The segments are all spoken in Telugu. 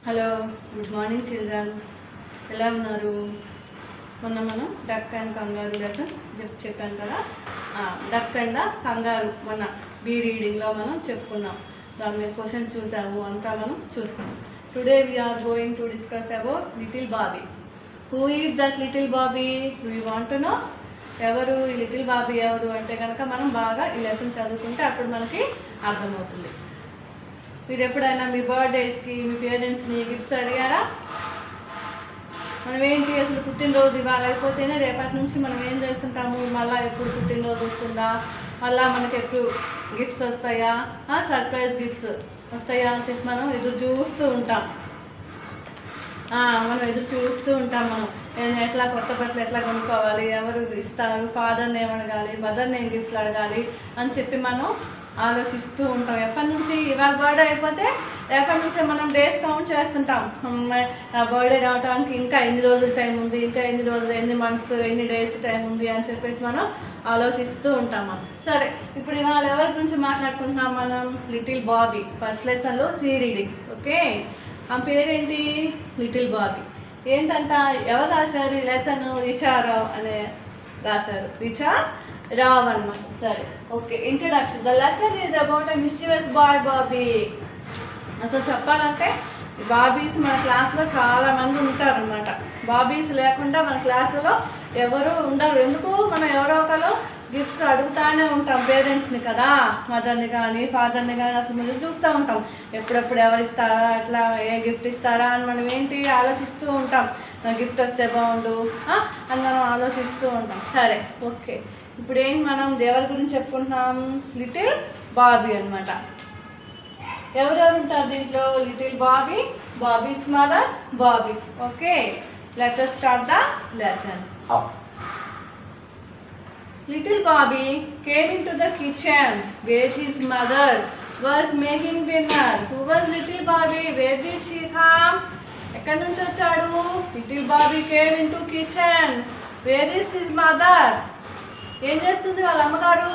Hello, good morning children. ఎలా ఉన్నారు? మనం డక్ అండ్ కంగారు లెసన్ చెప్పాను కదా. డక్ అండ్ కంగారు మన బీ రీడింగ్లో మనం చెప్పుకున్నాం. దాని మీద క్వశ్చన్స్ చూసాము, అంతా మనం చూసుకున్నాం. Today we are going to discuss about little Bobby. Who is that little Bobby? Do you want to know? ఎవరు ఈ లిటిల్ బాబీ? ఎవరు అంటే కనుక మనం బాగా ఈ లెసన్ చదువుకుంటే అప్పుడు మనకి అర్థమవుతుంది. మీరు ఎప్పుడైనా మీ బర్త్డేస్కి మీ పేరెంట్స్ని గిఫ్ట్స్ అడిగారా? మనం ఏంటి అసలు పుట్టినరోజు ఇవాళ అయిపోతేనే రేపటి నుంచి మనం ఏం చేస్తుంటాము, మళ్ళీ ఎప్పుడు పుట్టినరోజు వస్తుందా, మళ్ళీ మనకి ఎప్పుడు గిఫ్ట్స్ వస్తాయా, సర్ప్రైజ్ గిఫ్ట్స్ వస్తాయా అని చెప్పి మనం ఎదురు చూస్తూ ఉంటాం. మనం ఎదురు చూస్తూ ఉంటాం. మనం ఎట్లా కొత్త బట్టలు ఎట్లా కొనుక్కోవాలి, ఎవరు ఇస్తారు, ఫాదర్ని ఏమడగాలి, మదర్ని ఏం గిఫ్ట్లు అడగాలి అని చెప్పి మనం ఆలోచిస్తూ ఉంటాం. ఎప్పటి నుంచి ఇవాళ బర్త్డే అయిపోతే రేపటి నుంచే మనం డేస్ కౌంట్ చేస్తుంటాం. బర్త్డే రావడానికి ఇంకా ఎన్ని రోజులు టైం ఉంది, ఇంకా ఎన్ని రోజులు, ఎన్ని మంత్స్, ఎన్ని డేస్ టైం ఉంది అని చెప్పేసి మనం ఆలోచిస్తూ ఉంటాం. సరే, ఇప్పుడు ఇవాళ ఎవరి గురించి మాట్లాడుకుంటున్నాం మనం? Little Bobby. ఫస్ట్ లెసన్లో సి రీడింగ్. ఓకే, ఆ పేరేంటి? Little Bobby. ఏంటంట, ఎవరు రాశారు ఈ లెసన్? రిచారావు అనే రాశారు. రావ్ అన్నమాట. సరే, okay. Introduction. The lesson is about a mischievous boy Bobby. అసలు చెప్పాలంటే బాబీస్ మన క్లాస్లో చాలా మంది ఉంటారు అనమాట. బాబీస్ లేకుండా మన క్లాసులో ఎవరు ఉండరు. ఎందుకు? మనం ఎవరో ఒకరు గిఫ్ట్స్ అడుగుతానే ఉంటాం పేరెంట్స్ని కదా, మదర్ని కానీ ఫాదర్ని కానీ. అసలు మీరు చూస్తూ ఉంటాం ఎప్పుడెప్పుడు ఎవరు ఇస్తారా, అట్లా ఏ గిఫ్ట్ ఇస్తారా అని మనం ఏంటి ఆలోచిస్తూ ఉంటాం. గిఫ్ట్ వస్తే బాగుండు అని మనం ఆలోచిస్తూ ఉంటాం. సరే, ఓకే. ఇప్పుడు ఏంటి మనం ఎవరి గురించి చెప్పుకుంటున్నాం? లిటిల్ బాబీ అనమాట. ఎవరెవరు ఉంటారు దీంట్లో? Little Bobby, Bobby's mother, Bobby. Okay, let us start the lesson. Little Bobby came into the kitchen where his mother was making dinner. Who was little Bobby? Where did she come? ఎక్కడి నుంచి వచ్చాడు? Little Bobby came into kitchen. Where is his mother? ఏం చేస్తుంది వాళ్ళ అమ్మగారు?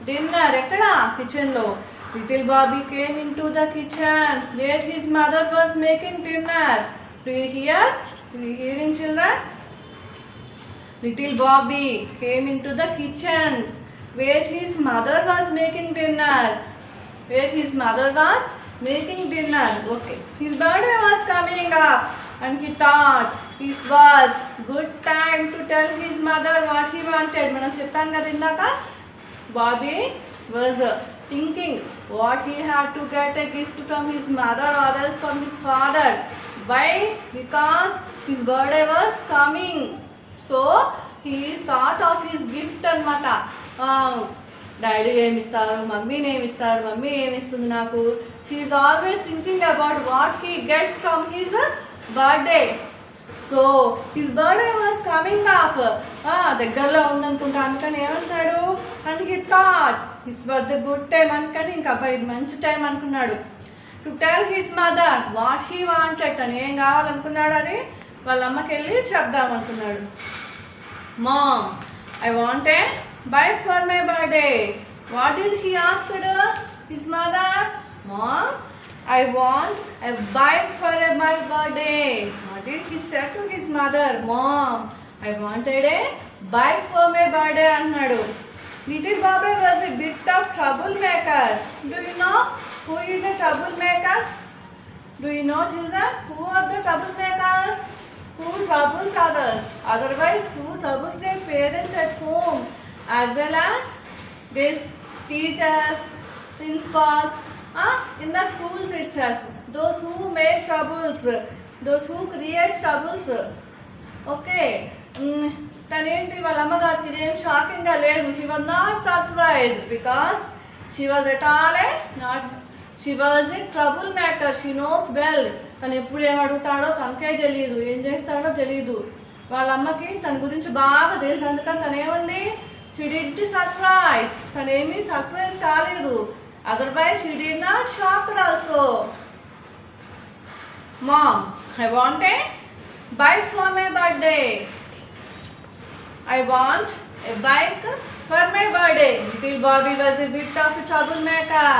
డిన్నర్. ఎక్కడ? కిచెన్లో. Little Bobby came into the kitchen where his mother was making dinner. Do you hear? Do you hearing, children? Little Bobby came into the kitchen where his mother was making dinner. Where his mother was making dinner. Okay. His birthday was coming up and he thought it was good time to tell his mother what he wanted. మనం చెప్పాను కదా ఇందాక, Bobby was thinking what he had to get a gift from his mother or else from his father. Why? Because his birthday was coming. So he thought of his gift అనమాట. డాడీ ఏమిస్తారు, మమ్మీని ఏమిస్తారు, మమ్మీ ఏమిస్తుంది నాకు. She is always thinking about what he get from his birthday. So his birthday was coming up. దగ్గరలో ఉందనుకుంటా, అందుకని ఏమంటాడు? And he thought his birthday good time అనుకని, ఇంకా అబ్బాయి ఇది మంచి టైం అనుకున్నాడు. To tell his mother what he wanted, అని ఏం కావాలనుకున్నాడు అని వాళ్ళ అమ్మకి వెళ్ళి చెప్దామనుకున్నాడు. Mom, I want a bike for my birthday. What did he ask his mother? Mom, I want a bike for my birthday. What did he say to his mother? Mom, I wanted a bike for my birthday అన్నాడు. Little Bobby was a bit of troublemaker. Do you know who is a troublemaker? Do you know, children, who are the troublemakers? Who troubles others, otherwise who troubles their parents at home, as well as their teachers, principals, in the schools itself. Those who make troubles, those who create troubles. Okay. తనేంటి వాళ్ళ అమ్మగారికి ఇదేం షాకింగ్గా లేదు. She was not surprised because she was at all she was a troublemaker. She knows well. తను ఎప్పుడు ఏం అడుగుతాడో తనకే తెలియదు, ఏం చేస్తాడో తెలియదు. వాళ్ళ అమ్మకి తన గురించి బాగా తెలుసు. అందుకని తను ఏమండి? She did surprise. తనేమీ సర్ప్రైజ్ కాలేదు. Otherwise she did not shocked also. Mom, I want a bike for my birthday. I want a bike for my birthday. Little Bobby was a bit of a troublemaker.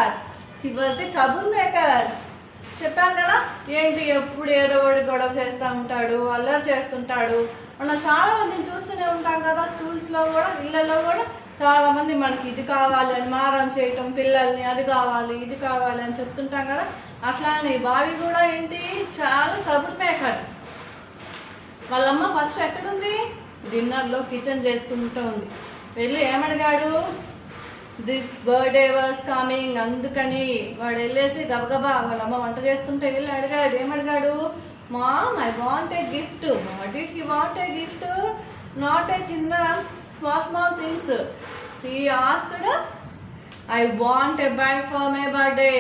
He was a troublemaker. చెప్పాను కదా, ఏంటి ఎప్పుడు ఏదో ఒకటి గొడవ చేస్తూ ఉంటాడు, అల్లరి చేస్తుంటాడు. మనం చాలా మందిని చూస్తూనే ఉంటాం కదా, స్కూల్స్లో కూడా, ఇళ్ళల్లో కూడా చాలా మంది మనకి ఇది కావాలి అని మారం చేయటం, పిల్లల్ని అది కావాలి ఇది కావాలి అని చెప్తుంటాం కదా. అట్లానే బావి కూడా ఏంటి, చాలా ట్రబుల్ మేకర్. వాళ్ళమ్మ ఫస్ట్ ఎక్కడుంది, డిన్నర్లో కిచెన్ చేసుకుంటూ ఉంది. వెళ్ళి ఏమడిగాడు, దిస్ బర్త్డే వాజ్ కమింగ్, అందుకని వాడు వెళ్ళేసి గబగబా వాళ్ళమ్మ వంట చేస్తుంటే వెళ్ళి అడిగాడు. ఏమడిగాడు, mom I want a gift. What did he want a gift, not a చిన్న small things. He asked I want a bike for my birthday.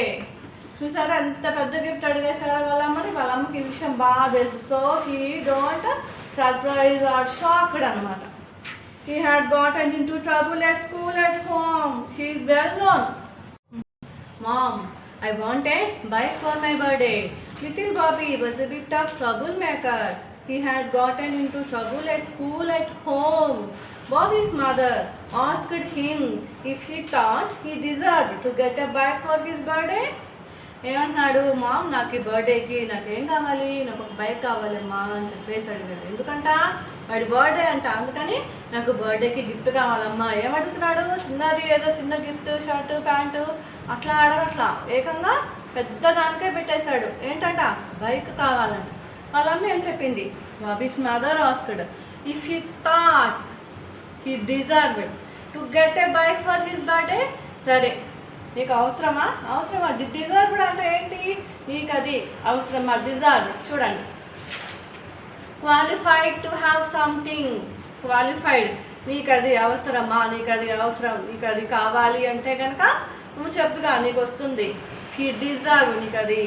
చూసారా ఎంత పెద్ద గిఫ్ట్ అడిగేస్తాడు వాళ్ళమ్మని. వాళ్ళమ్మకి ఈ విషయం బాగా తెలుసు. So he don't surprise or shocked అనమాట. He had gotten into trouble at school, at home. She is well known. Mom, I want a bike for my birthday. Little Bobby was a bit of troublemaker. He had gotten into trouble at school, at home. Bobby's mother asked him if he thought he deserved to get a bike for his birthday. ఏమన్నాడు, మామ్ నాకు ఈ బర్త్డేకి నాకేం కావాలి, నాకు ఒక బైక్ కావాలమ్మా అని చెప్పేసి అడిగాడు. ఎందుకంట, వాడి బర్త్డే అంట, అందుకని నాకు బర్త్డేకి గిఫ్ట్ కావాలమ్మా. ఏమడుగుతున్నాడు, చిన్నది ఏదో చిన్న గిఫ్ట్, షర్టు ప్యాంటు అట్లా అడగట్లా, ఏకంగా పెద్ద దానికే పెట్టేశాడు. ఏంటంట, బైక్ కావాలంట. వాళ్ళమ్మ ఏం చెప్పింది, Bobby's mother asked if he thought he deserved to get a bike for his birthday. సరే నీకు అవసరమా, డిజర్వ్డ్ అంటే ఏంటి, నీకు అది అవసరమా, డిజర్వ్. చూడండి, qualified to have something, qualified, నీకు అది అవసరమా, నీకు అది అవసరం, నీకు అది కావాలి అంటే కనుక నువ్వు చెప్తుగా నీకు వస్తుంది. హీ డిజర్వ్, నీకు అది,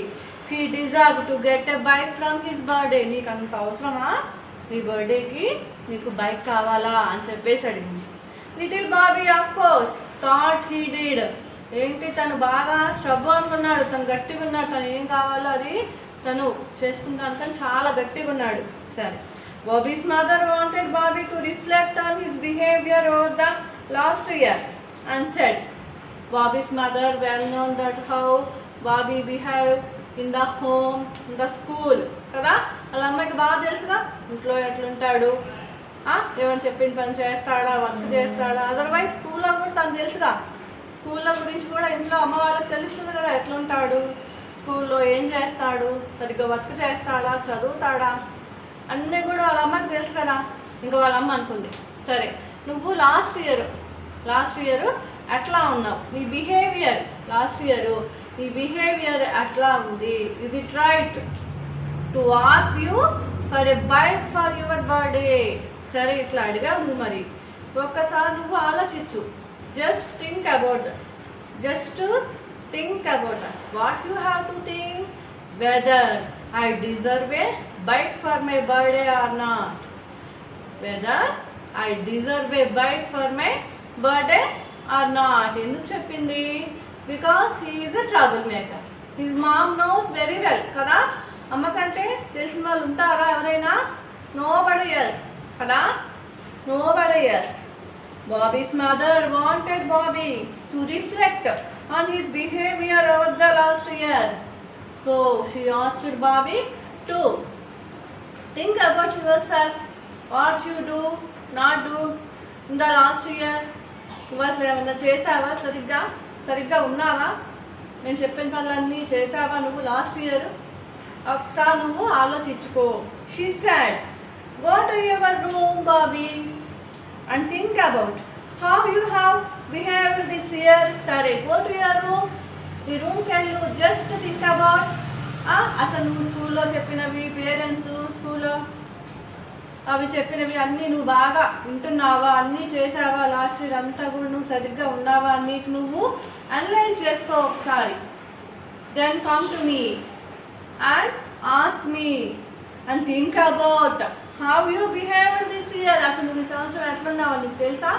he deserve to get a bike from his birthday. నీకు అంత అవసరమా, నీ బర్త్డేకి నీకు బైక్ కావాలా అని చెప్పేసి అడిగింది. Little Bobby of course thought he did. ఏంటి, తను బాగా స్ట్రబ్ అనుకున్నాడు, తను గట్టిగా ఉన్నాడు, తను ఏం కావాలో అది తను చేసుకుంటాను కానీ చాలా గట్టిగా ఉన్నాడు. సరే, Bobby's mother wanted Bobby to reflect on his behaviour over the last year and said, Bobby's mother well known that how Bobby behave in the home, in the school కదా. వాళ్ళ అమ్మాయికి బాగా తెలుసుగా ఇంట్లో ఎట్లుంటాడు, ఏమని చెప్పిన పని చేస్తాడా, వర్క్ చేస్తాడా. అదర్వైజ్ స్కూల్లో కూడా తను తెలుసుగా, స్కూల్లో గురించి కూడా ఇంట్లో అమ్మ వాళ్ళకి తెలుస్తుంది కదా ఎట్లుంటాడు, స్కూల్లో ఏం చేస్తాడు, సరిగ్గా వర్క్ చేస్తాడా, చదువుతాడా, అన్నీ కూడా వాళ్ళ అమ్మకి తెలుసు కదా. ఇంకా వాళ్ళ అమ్మ అనుకుంది, సరే నువ్వు లాస్ట్ ఇయర్ ఎట్లా ఉన్నావు, నీ బిహేవియర్ లాస్ట్ ఇయర్ నీ బిహేవియర్ ఎట్లా ఉంది, is it right to ask you for a bike for your birthday. సరే ఇట్లా అడిగావు నువ్వు, మరి ఒక్కసారి నువ్వు ఆలోచించు. Just think about what you have to think, whether I deserve a bike for my birthday or not. Whether I deserve a bike for my birthday or not. ఎందుకు చెప్పింది, because he is a troublemaker. His mom knows very well కదా. అమ్మకంటే తెలిసిన వాళ్ళు ఉంటారా ఎవరైనా, nobody else కదా, nobody else. Bobby's mother wanted Bobby to reflect on his behavior over the last year. So she asked Bobby to think about yourself, what you do, not do in the last year. నువ్వు అసలు ఏమన్నా చేసావా, సరిగ్గా ఉన్నావా, నేను చెప్పిన పనులన్నీ చేసావా నువ్వు లాస్ట్ ఇయర్, ఒకసారి నువ్వు ఆలోచించుకో. She said, go to your room, Bobby, and think about how you have behaved this year. Sorry, go to your room. The room can you just think about అసలు నువ్వు స్కూల్లో చెప్పినవి, పేరెంట్స్ స్కూల్లో అవి చెప్పినవి అన్నీ నువ్వు బాగా వింటున్నావా, అన్నీ చేసావా, లాస్ట్ ఇయర్ అంతా కూడా నువ్వు సరిగ్గా ఉన్నావా, నీకు నువ్వు అనలైజ్ చేసుకో ఒకసారి. Then come to me and ask me and think about how you behaved this year. అసలు నువ్వు ఈ సంవత్సరం ఎట్లున్నావో నీకు తెలుసా,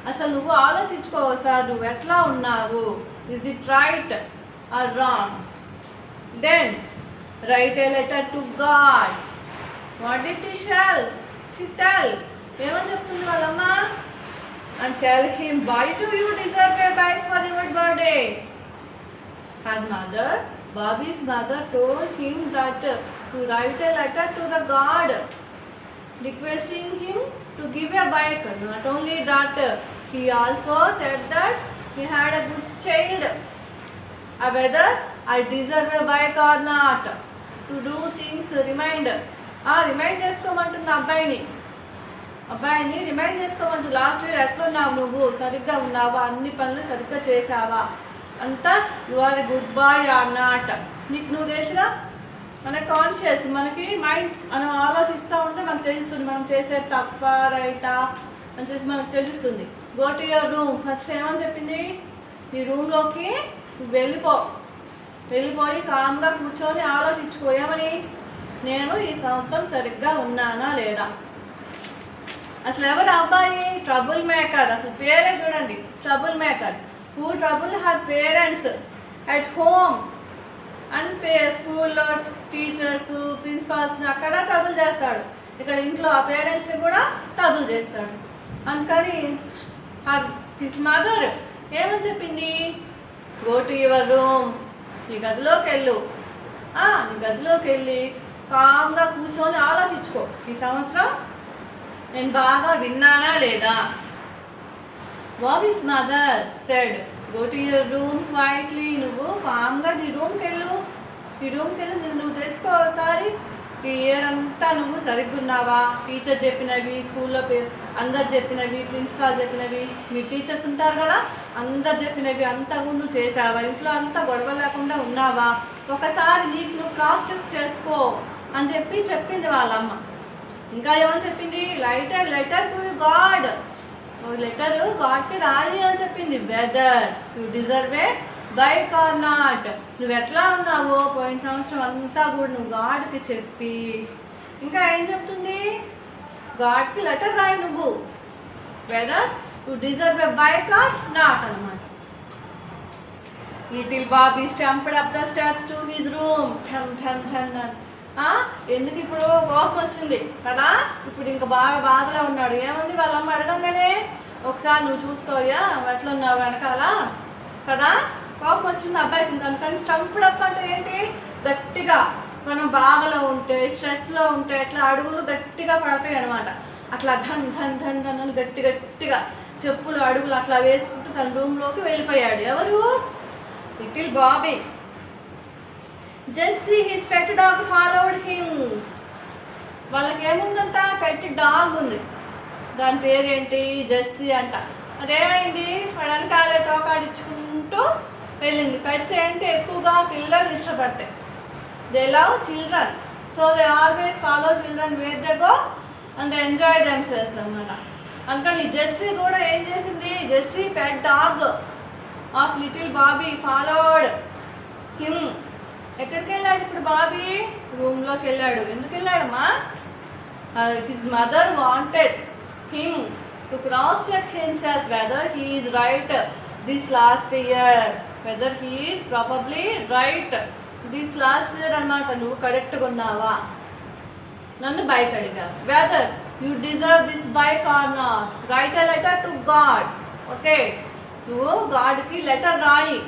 అసలు నువ్వు ఆలోచించుకో సార్, నువ్వు ఎట్లా ఉన్నావు, is it right or wrong. Then write a letter to God. What did she tell, ఏమని చెప్తుంది వాళ్ళమ్మ, and tell him why do you deserve a bike for your birthday. Her mother Bobby's mother told him that to write a letter to the God, requesting him to give a bike. Not only that, he also said that he had a good child. Whether I deserve a bike or not, to do things remind చేసుకోమంటుంది అబ్బాయిని రిమైండ్ చేసుకోమంటు లాస్ట్ ఇయర్ ఎట్లున్నావు, నువ్వు సరిగ్గా ఉన్నావా, అన్ని పనులు సరిగ్గా చేసావా అంతా, you are a good boy or not. నీకు నువ్వు తెలిసినా మన కాన్షియస్ మనకి మైండ్ మనం ఆలోచిస్తూ ఉంటే మనకు తెలుస్తుంది మనం చేసే తప్ప రైటా అని చెప్పి మనకు తెలుస్తుంది. Go to your room. First ఏమని చెప్పింది, నీ రూమ్లోకి వెళ్ళిపోయి కామ్గా కూర్చొని ఆలోచించుకో. ఏమని, నేను ఈ సంవత్సరం సరిగ్గా ఉన్నానా లేదా. అసలు ఎవరు అబ్బాయి, ట్రబుల్ మేకర్. అసలు పేరే చూడండి, trouble maker. Who trouble her parents at home and స్కూల్లో టీచర్స్ ప్రిన్సిపాల్స్ని అక్కడ ట్రబుల్ చేస్తాడు, ఇక్కడ ఇంట్లో ఆ పేరెంట్స్ని కూడా ట్రబుల్ చేస్తాడు. అందుకని హిస్ మదర్ ఏమని చెప్పింది, గో టు యువర్ రూమ్, నీ గదిలోకి వెళ్ళి కామ్గా కూర్చొని ఆలోచించుకో, ఈ సంవత్సరం నేను బాగా విన్నానా లేదా. Bobby's mother said, go to your room quietly. నువ్వు కామ్గా నీ రూమ్కి వెళ్ళి నువ్వు తెలుసుకో ఒకసారి, ఈ ఇయర్ అంతా నువ్వు సరిగ్గా ఉన్నావా, టీచర్ చెప్పినవి, స్కూల్లో అందరు చెప్పినవి, ప్రిన్సిపాల్ చెప్పినవి, మీ టీచర్స్ ఉంటారు కదా అందరు చెప్పినవి అంతా నువ్వు చేసావా, ఇంట్లో అంతా గొడవ లేకుండా ఉన్నావా, ఒకసారి నీకు నువ్వు క్రాస్ చెక్ చేసుకో అని చెప్పింది వాళ్ళమ్మ. ఇంకా ఏమని చెప్పింది, లెటర్ టు గాడ్, లెటర్ గాడ్కి రాయి అని చెప్పింది. Weather you deserve a bike or not, నువ్వు ఎట్లా ఉన్నావో పోయిన సంవత్సరం అంతా కూడా నువ్వు గాడ్కి చెప్పి, ఇంకా ఏం చెప్తుంది, గాడ్కి లెటర్ రాయి నువ్వు, whether you deserve a bike or not అనమాట. Little Bobby stumped up the steps to his room. ఎందుకు ఇప్పుడు కోపం వచ్చింది కదా, ఇప్పుడు ఇంకా బాగా బాధలో ఉన్నాడు. ఏముంది వాళ్ళమ్మ అడగంగానే ఒకసారి నువ్వు చూసుకోయా ఎట్లున్నావు వెనకాల కదా, కోపం వచ్చింది అబ్బాయికి. అందుకని స్టంప్డ్ అప్ అంటే ఏంటి, గట్టిగా మనం బాధలో ఉంటే స్ట్రెస్లో ఉంటే ఎట్లా అడుగులు గట్టిగా పడతాయి అనమాట. అట్లా ధన్ ధన్ ధన్ ధన్ అని గట్టిగా చెప్పులు అడుగులు అట్లా వేసుకుంటూ తన రూమ్లోకి వెళ్ళిపోయాడు. ఎవరు, little Bobby. Jessie his pet dog followed him. వాళ్ళకి ఏముందంట, పెట్ డాగ్ ఉంది, దాని పేరేంటి జెస్సీ అంట. అదేమైంది, వెనకాలే తోకాడించుకుంటూ వెళ్ళింది. పెట్స్ ఏంటి ఎక్కువగా పిల్లలు ఇష్టపడతాయి, they love children, so they always follow children where they go and they enjoy themselves అన్నమాట. అందుకని జెస్సీ కూడా ఏం చేసింది, Jessie pet dog of little Bobby followed him. ఎక్కడికి వెళ్ళాడు ఇప్పుడు బాబీ, రూమ్లోకి వెళ్ళాడు. ఎందుకు వెళ్ళాడమ్మా, his mother wanted him to cross check himself whether he is right this last year, whether he is probably right this last year అనమాట. నువ్వు కరెక్ట్గా ఉన్నావా, నన్ను బైక్ అడిగావు, whether you deserve this bike or not, right a letter to God. Okay, నువ్వు గాడ్కి లెటర్ రాయి,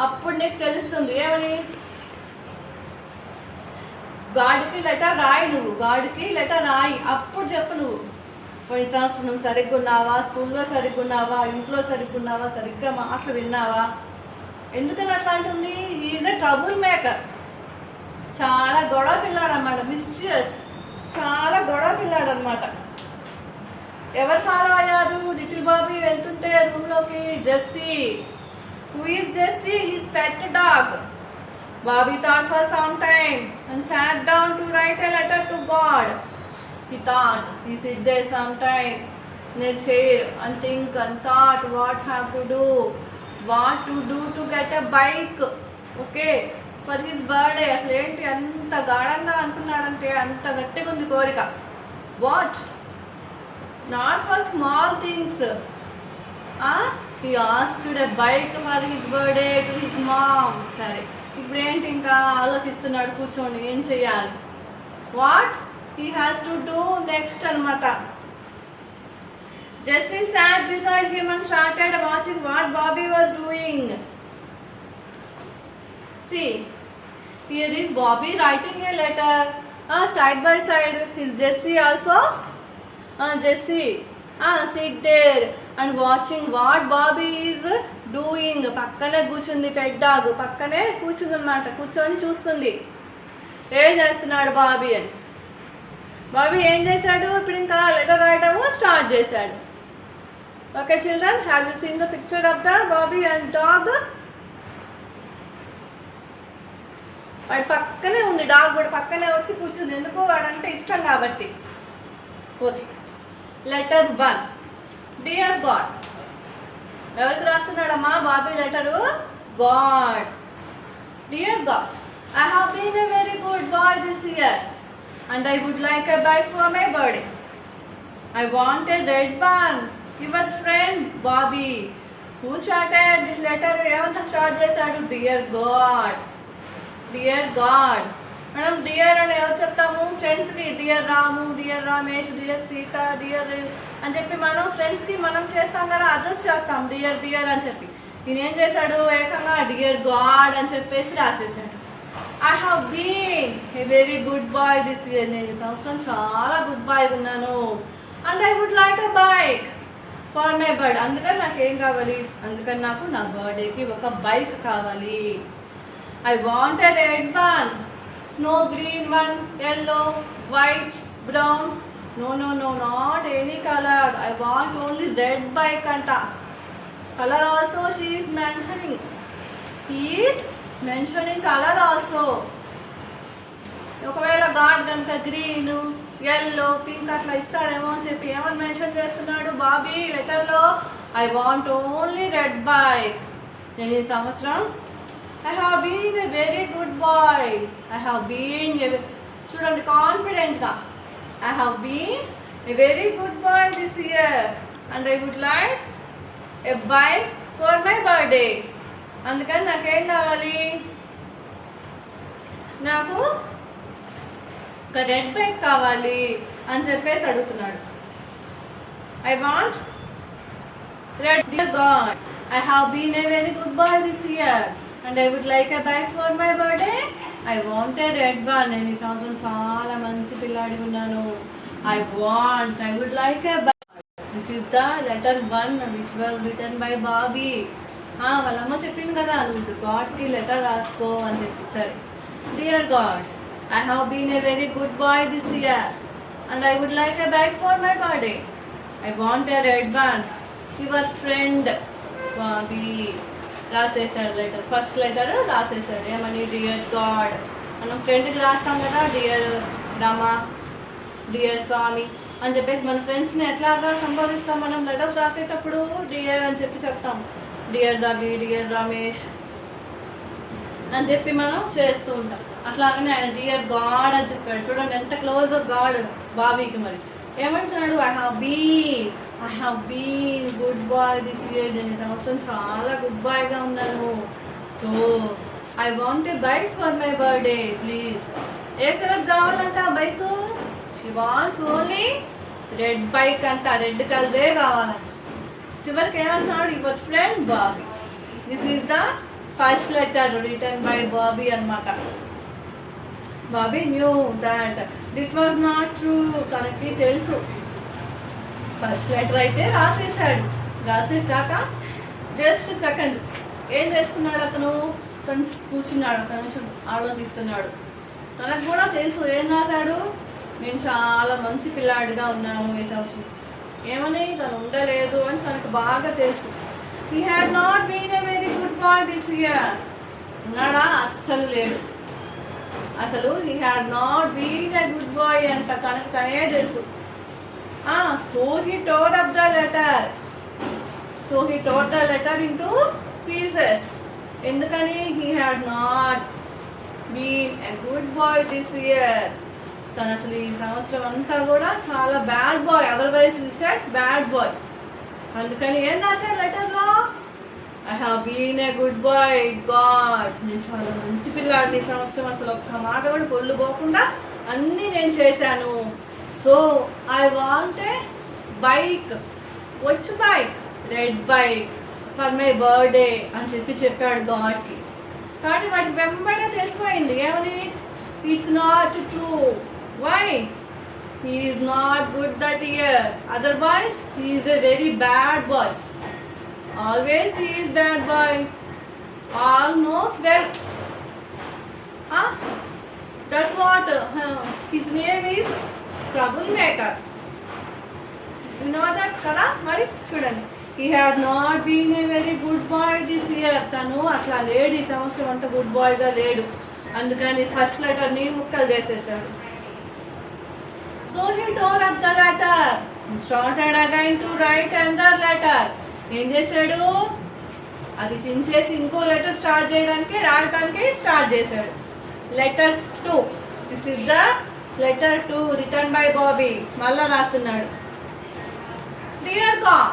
అప్పుడు నీకు తెలుస్తుంది. ఏమని, గాడికి లెటర్ రాయి, నువ్వు గాడికి లెటర్ రాయి, అప్పుడు చెప్పు నువ్వు పోయిన సంవత్సరం నువ్వు సరిగ్గా ఉన్నావా, స్కూల్లో సరిగ్గా ఉన్నావా, ఇంట్లో సరిగ్గా ఉన్నావా, సరిగ్గా మాటలు విన్నావా. ఎందుకని అట్లా అంటుంది, ఈజ్ ఎ ట్రబుల్ మేకర్, చాలా గొడవ పిల్లాడు అనమాట, మిస్చియస్, చాలా గొడవ పిల్లాడు అనమాట. ఎవరు ఫాలో అయ్యారు, లిటిల్ బాబీ వెళ్తుంటే రూమ్లోకి, Jessie. Who is Jesse? His pet dog. Bobby thought for some time and sat down to write a letter to God. He thought, he sit there some time in a chair and think and thought what to do to get a bike. Okay, for his birthday. అసలు ఏంటి అంత గాఢంగా అనుకున్నాడంటే, అంత గట్టిగా ఉంది కోరిక. What? Not for small things. He asked a bike for his birthday to his mom. సరే, ఇప్పుడు ఏంటి ఇంకా ఆలోచిస్తున్నాడు కూర్చోండి ఏం చెయ్యాలి. What he has to do next అనమాట. Jesse sat beside him and started watching what Bobby was doing. See, here is Bobby writing a letter. Side by side is Jessie also. Jessie, sit there and watching what Bobby is doing. పక్కనే కూర్చుంది పెట్ డాగ్, పక్కనే కూర్చుంది అన్నమాట, కూర్చొని చూస్తుంది ఏం చేస్తున్నాడు బాబీ అని. బాబీ ఏం చేశాడు, ఇప్పుడు ఇంకా లెటర్ రాయటము స్టార్ట్ చేశాడు. Okay children, have you seen the picture of the Bobby and dog? వాడి పక్కనే ఉంది డాగ్, కూడా పక్కనే వచ్చి కూర్చుంది. ఎందుకు, వాడంటే ఇష్టం కాబట్టి. Okay, letter 1. Dear God. ఎవరికి రాస్తున్నాడమ్మా Bobby letter? God. Dear God, I have been a very good boy this year and I would like a bike for my birthday. I want a red one. Your friend Bobby. Who started this letter? Evanna start చేశాడు? Dear God. Dear God. మనం డియర్ అని ఎవరు చెప్తాము? ఫ్రెండ్స్కి. Dear Ramu, dear Ramesh, dear Sita, dear అని చెప్పి మనం ఫ్రెండ్స్కి మనం చేస్తాం కదా, అడ్రస్ చేస్తాం డియర్ డియర్ అని చెప్పి. నేనేం చేశాడు, ఏకంగా డియర్ గాడ్ అని చెప్పేసి రాసేసాడు. I have been a very good boy this year. నేను ఈ సంవత్సరం చాలా గుడ్ బాయ్ ఉన్నాను. And I would like a bike for my birthday. అందుకని నాకు ఏం కావాలి, అందుకని నాకు నా బర్త్డేకి ఒక బైక్ కావాలి. I want a red one. No green one, yellow, white, brown. No, not any color. I want only red bike anta. Color also she is mentioning. He is mentioning color also. ఒకవేళ గాడ్ కనుక గ్రీన్, ఎల్లో, పింక్ అట్లా ఇస్తాడేమో అని చెప్పి ఏమని మెన్షన్ చేస్తున్నాడు బాబీ లెటర్లో? I want only red bike. నేను ఈ సంవత్సరం I have been a very good boy. I have been a, చూడండి కాన్ఫిడెంట్గా, I have been a very good boy this year and I would like a bike for my birthday. అందుకని నాకేం కావాలి, నాకు ఒక రెడ్ బైక్ కావాలి అని చెప్పేసి అడుగుతున్నాడు. I want red. Dear God, I have been a very good boy this year and I would like a bike for my birthday. I want a red one. నేను ఈ సంవత్సరం చాలా మంచి పిల్లాడి ఉన్నాను. I would like a bike. This is the letter 1 which was written by Bobby. వాళ్ళమ్మ చెప్పింది కదా, నువ్వు గాడ్కి లెటర్ రాసుకో అని చెప్పి. సరే. Dear God, I have been a very good boy this year and I would like a bike for my birthday. I want a red one. Your friend Bobby. రాసేసాడు లెటర్, ఫస్ట్ లెటర్ రాసేసాడు. ఏమని, డియర్ గాడ్. మనం ఫ్రెండ్కి రాస్తాం కదా, డియర్ రమా, డియర్ స్వామి అని చెప్పేసి మన ఫ్రెండ్స్ని ఎట్లాగా సంబోధిస్తాం మనం లెటర్స్ రాసేటప్పుడు? డియర్ అని చెప్పి చెప్తాం. డియర్ రవి, డియర్ రమేష్ అని చెప్పి మనం చేస్తూ ఉంటాం. అట్లాగనే ఆయన డియర్ గాడ్ అని చెప్పాడు. చూడండి ఎంత క్లోజ్ గాడ్ బాబీకి. మరి ఏమంటున్నాడు, I have been good boy this year. నేను ఈ సంవత్సరం చాలా గుడ్ బాయ్గా ఉన్నాను. So I want a bike for my birthday please. ఏ కలర్ కావాలంట bike? She wants only red bike అంట, రెడ్ కలరే కావాలంట. చివరికి ఏమంటున్నాడు, your friend Bobby. This is the first letter return by Bobby అన్నమాట. Bobby knew that this was not true. తనకి తెలుసు. ఫస్ట్ లెటర్ అయితే రాసేసాడు. రాసేసాక జస్ట్ సెకండ్ ఏం చేస్తున్నాడు అతను కూర్చున్నాడు, కనీసం ఆలోచిస్తున్నాడు. తనకు కూడా తెలుసు ఏం రాశాడు, నేను చాలా మంచి పిల్లాడిగా ఉన్నాను ఈ సంవత్సరం. ఏమని, తను ఉండలేదు అని తనకు బాగా తెలుసు. He had not been a very good boy this year. ఉన్నాడా? అస్సలు లేడు. అసలు he had not been a good boy అంట తనకు తనే తెలుసు. So he tore up the letter. So he tore the letter into pieces. ఎందుకని, he had not been a good boy this year. తను అసలు ఈ సంవత్సరం అంతా కూడా చాలా bad boy, otherwise he said bad boy. అందుకని ఏం రాశారు లెటర్లో, I have been a good boy God. నేను చాలా మంచి పిల్లాడిని ఈ సంవత్సరం, అసలు ఒక్క మాట కూడా పొల్లు పోకుండా అన్నీ నేను చేశాను. So I want a bike. వచ్చి bike, red bike for my birthday అని చెప్పాడు గాడ్కి. కానీ వాడికి వెంబడే తెలిసిపోయింది ఏమని, it's not true. Why? He is not good that year, otherwise he is a very bad boy. Always he is bad boy, all knows well. That's what his name is, troublemaker. You know that kada? Mari chudandi, he had not been a very good boy this year. Tanu atla ledu, ee samvastaram anta good boy ga ledu. Andukani first letter ni mukkal chesesadu. So he tore up the letter, started again to write another letter. Em chesadu, adi chinchesi inko letter start cheyadaniki rayadaniki start chesadu. Letter 2. This is the letter 2 written by Bobby. Malla rastunnadu. Dear God,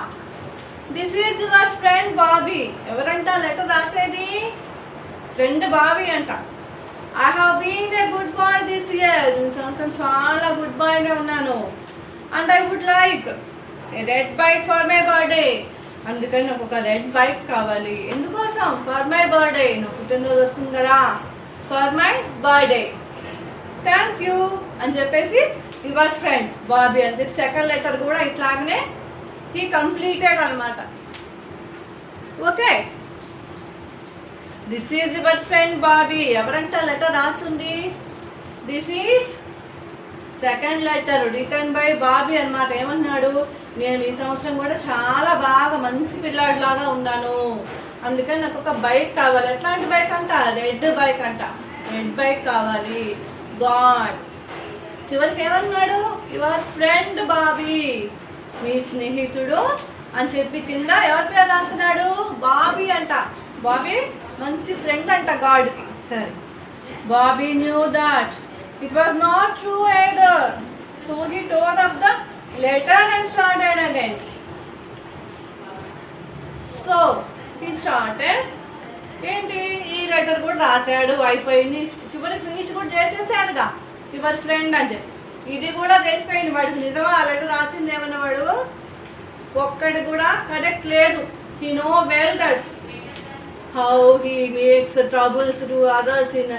this is your friend Bobby. Evaranta letter rasedi? Friend Bobby anta. I have been a good boy this year. Sansan chaala good boy ga unnanu. And I would like a red bike for my birthday. అందుకని నాకు ఒక రెడ్ బైక్ కావాలి. ఎందుకోసం? For my birthday. నాకు పుట్టినరోజు వస్తుంది కదా, for my birthday. Thank you అని చెప్పేసి యువర్ ఫ్రెండ్ బాబీ అని చెప్పి సెకండ్ లెటర్ కూడా ఇట్లాగనే హీ కంప్లీటెడ్ అనమాట. Okay, this is your friend Bobby. ఎవరంట లెటర్ రాస్తుంది? This is second letter return by Bobby అనమాట. ఏమన్నాడు? నేను ఈ సంవత్సరం కూడా చాలా బాగా మంచి పిల్లాడిలాగా ఉన్నాను, అందుకని నాకు ఒక బైక్ కావాలి. ఎట్లాంటి బైక్ అంట? రెడ్ బైక్ అంట. రెడ్ బైక్ కావాలి. గాడ్ చివరికి ఏమన్నాడు? యువర్ ఫ్రెండ్ బాబీ, మీ స్నేహితుడు అని చెప్పి కింద ఎవరి పేరు రాస్తున్నాడు? బాబీ అంట. బాబీ మంచి ఫ్రెండ్ అంట గాడ్కి. సరే, Bobby knew that it was not true either, so he tore off the letter and started again. So he started, ఏంటి ఈ లెటర్ కూడా రాశాడు, అయిపోయింది. చివరికి ఫినిష్ కూడా చేసేసాడుగా యువర్ ఫ్రెండ్ అని చెప్పి. ఇది కూడా చేసిపోయింది. వాడికి నిజమా ఆ లెటర్ రాసింది ఏమన్నా వాడు ఒక్కటి కూడా కరెక్ట్ లేదు. He no well that how he makes troubles to others in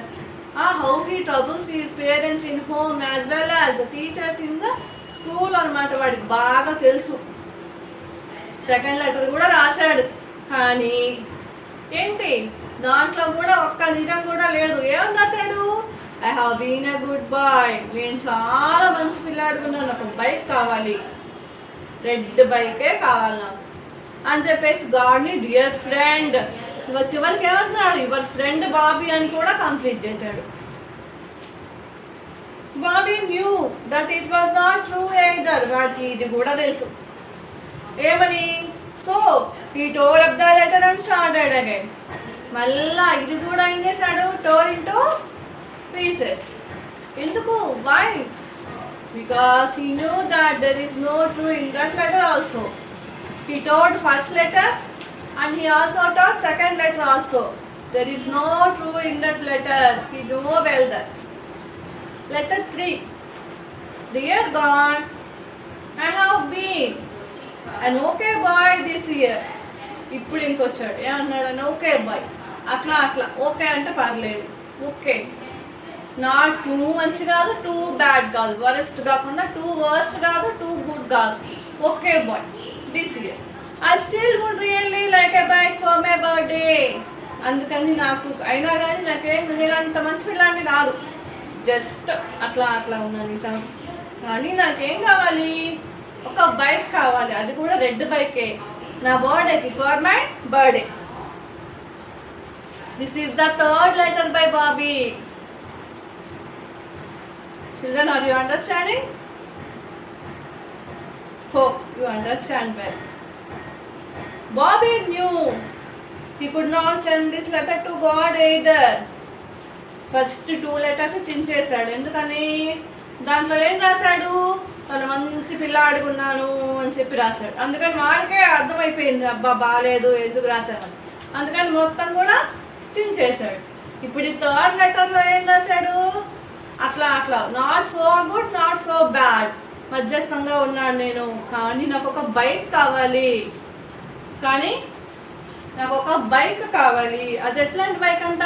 how he troubles his parents in home as well as teachers in the school అనమాట. వాడికి బాగా తెలుసు. సెకండ్ లెటర్ కూడా రాశాడు, కానీ ఏంటి దాంట్లో కూడా ఒక్క నిజం కూడా లేదు. ఏమని రాశాడు? I have been a good boy, నేను చాలా మంచి పిల్లాడుకున్నాను, నాకు బైక్ కావాలి, రెడ్ బైకే కావాలి నాకు అని చెప్పేసి గాడ్ని డియర్ ఫ్రెండ్. చివరికి ఏమంటున్నాడు? యువర్ ఫ్రెండ్ బాబీ అని కూడా కంప్లీట్ చేశాడు. Bobby knew that it was not true either. వాడికి ఇది కూడా తెలుసు. ఏమని? So he tore up the letter and started again. మళ్ళా ఇది కూడా ఏం చేశాడు? Tore into pieces. ఎందుకు? Why? Because he knew that there is no true in that letter also. He tored first letter and he also taught second letter also. There is no true in that letter. He know well that. Letter 3. Dear God, I have been an okay boy this year. ఇప్పుడు ఇంకొచ్చాడు. ఏమన్నాడు? an okay boy. అట్లా అట్లా ఓకే అంటే పర్లేదు. ఓకే, నాట్ టూ మంచి కాదు, టూ బ్యాడ్ కాదు, వరస్ట్ కాకుండా టూ వర్స్ట్ కాదు, టూ గుడ్ కాదు. Okay boy this year. I still would really like a bike for my birthday. అందుకని నాకు అయినా కానీ నాకేం నేను అంత మంచి పిల్లాన్ని కాదు, జస్ట్ అట్లా అట్లా ఉన్నాను ఈ సంవత్సరం. కానీ నాకేం కావాలి? ఒక బైక్ కావాలి, అది కూడా రెడ్ బైకే, నా బర్త్డేకి, for my birthday. This is the third letter by Bobby. Children, are you understanding? Hope you understand well. Bobby knew he could not send this letter to God either. First 2 letters చించేశాడు. ఎందుకని? దాంట్లో ఏం రాశాడు? తను మంచి పిల్లాడుకున్నాను అని చెప్పి రాశాడు. అందుకని వాడికే అర్థమైపోయింది, అబ్బా బాగాలేదు ఎందుకు రాశాడు. అందుకని మొత్తం కూడా చించేశాడు. ఇప్పుడు ఈ థర్డ్ లెటర్లో ఏం రాశాడు? అట్లా అట్లా, not so good not so bad, మధ్యస్థంగా ఉన్నాడు నేను, కానీ నాకు ఒక బైక్ కావాలి. కానీ నాకు ఒక బైక్ కావాలి. అది ఎట్లాంటి బైక్ అంట?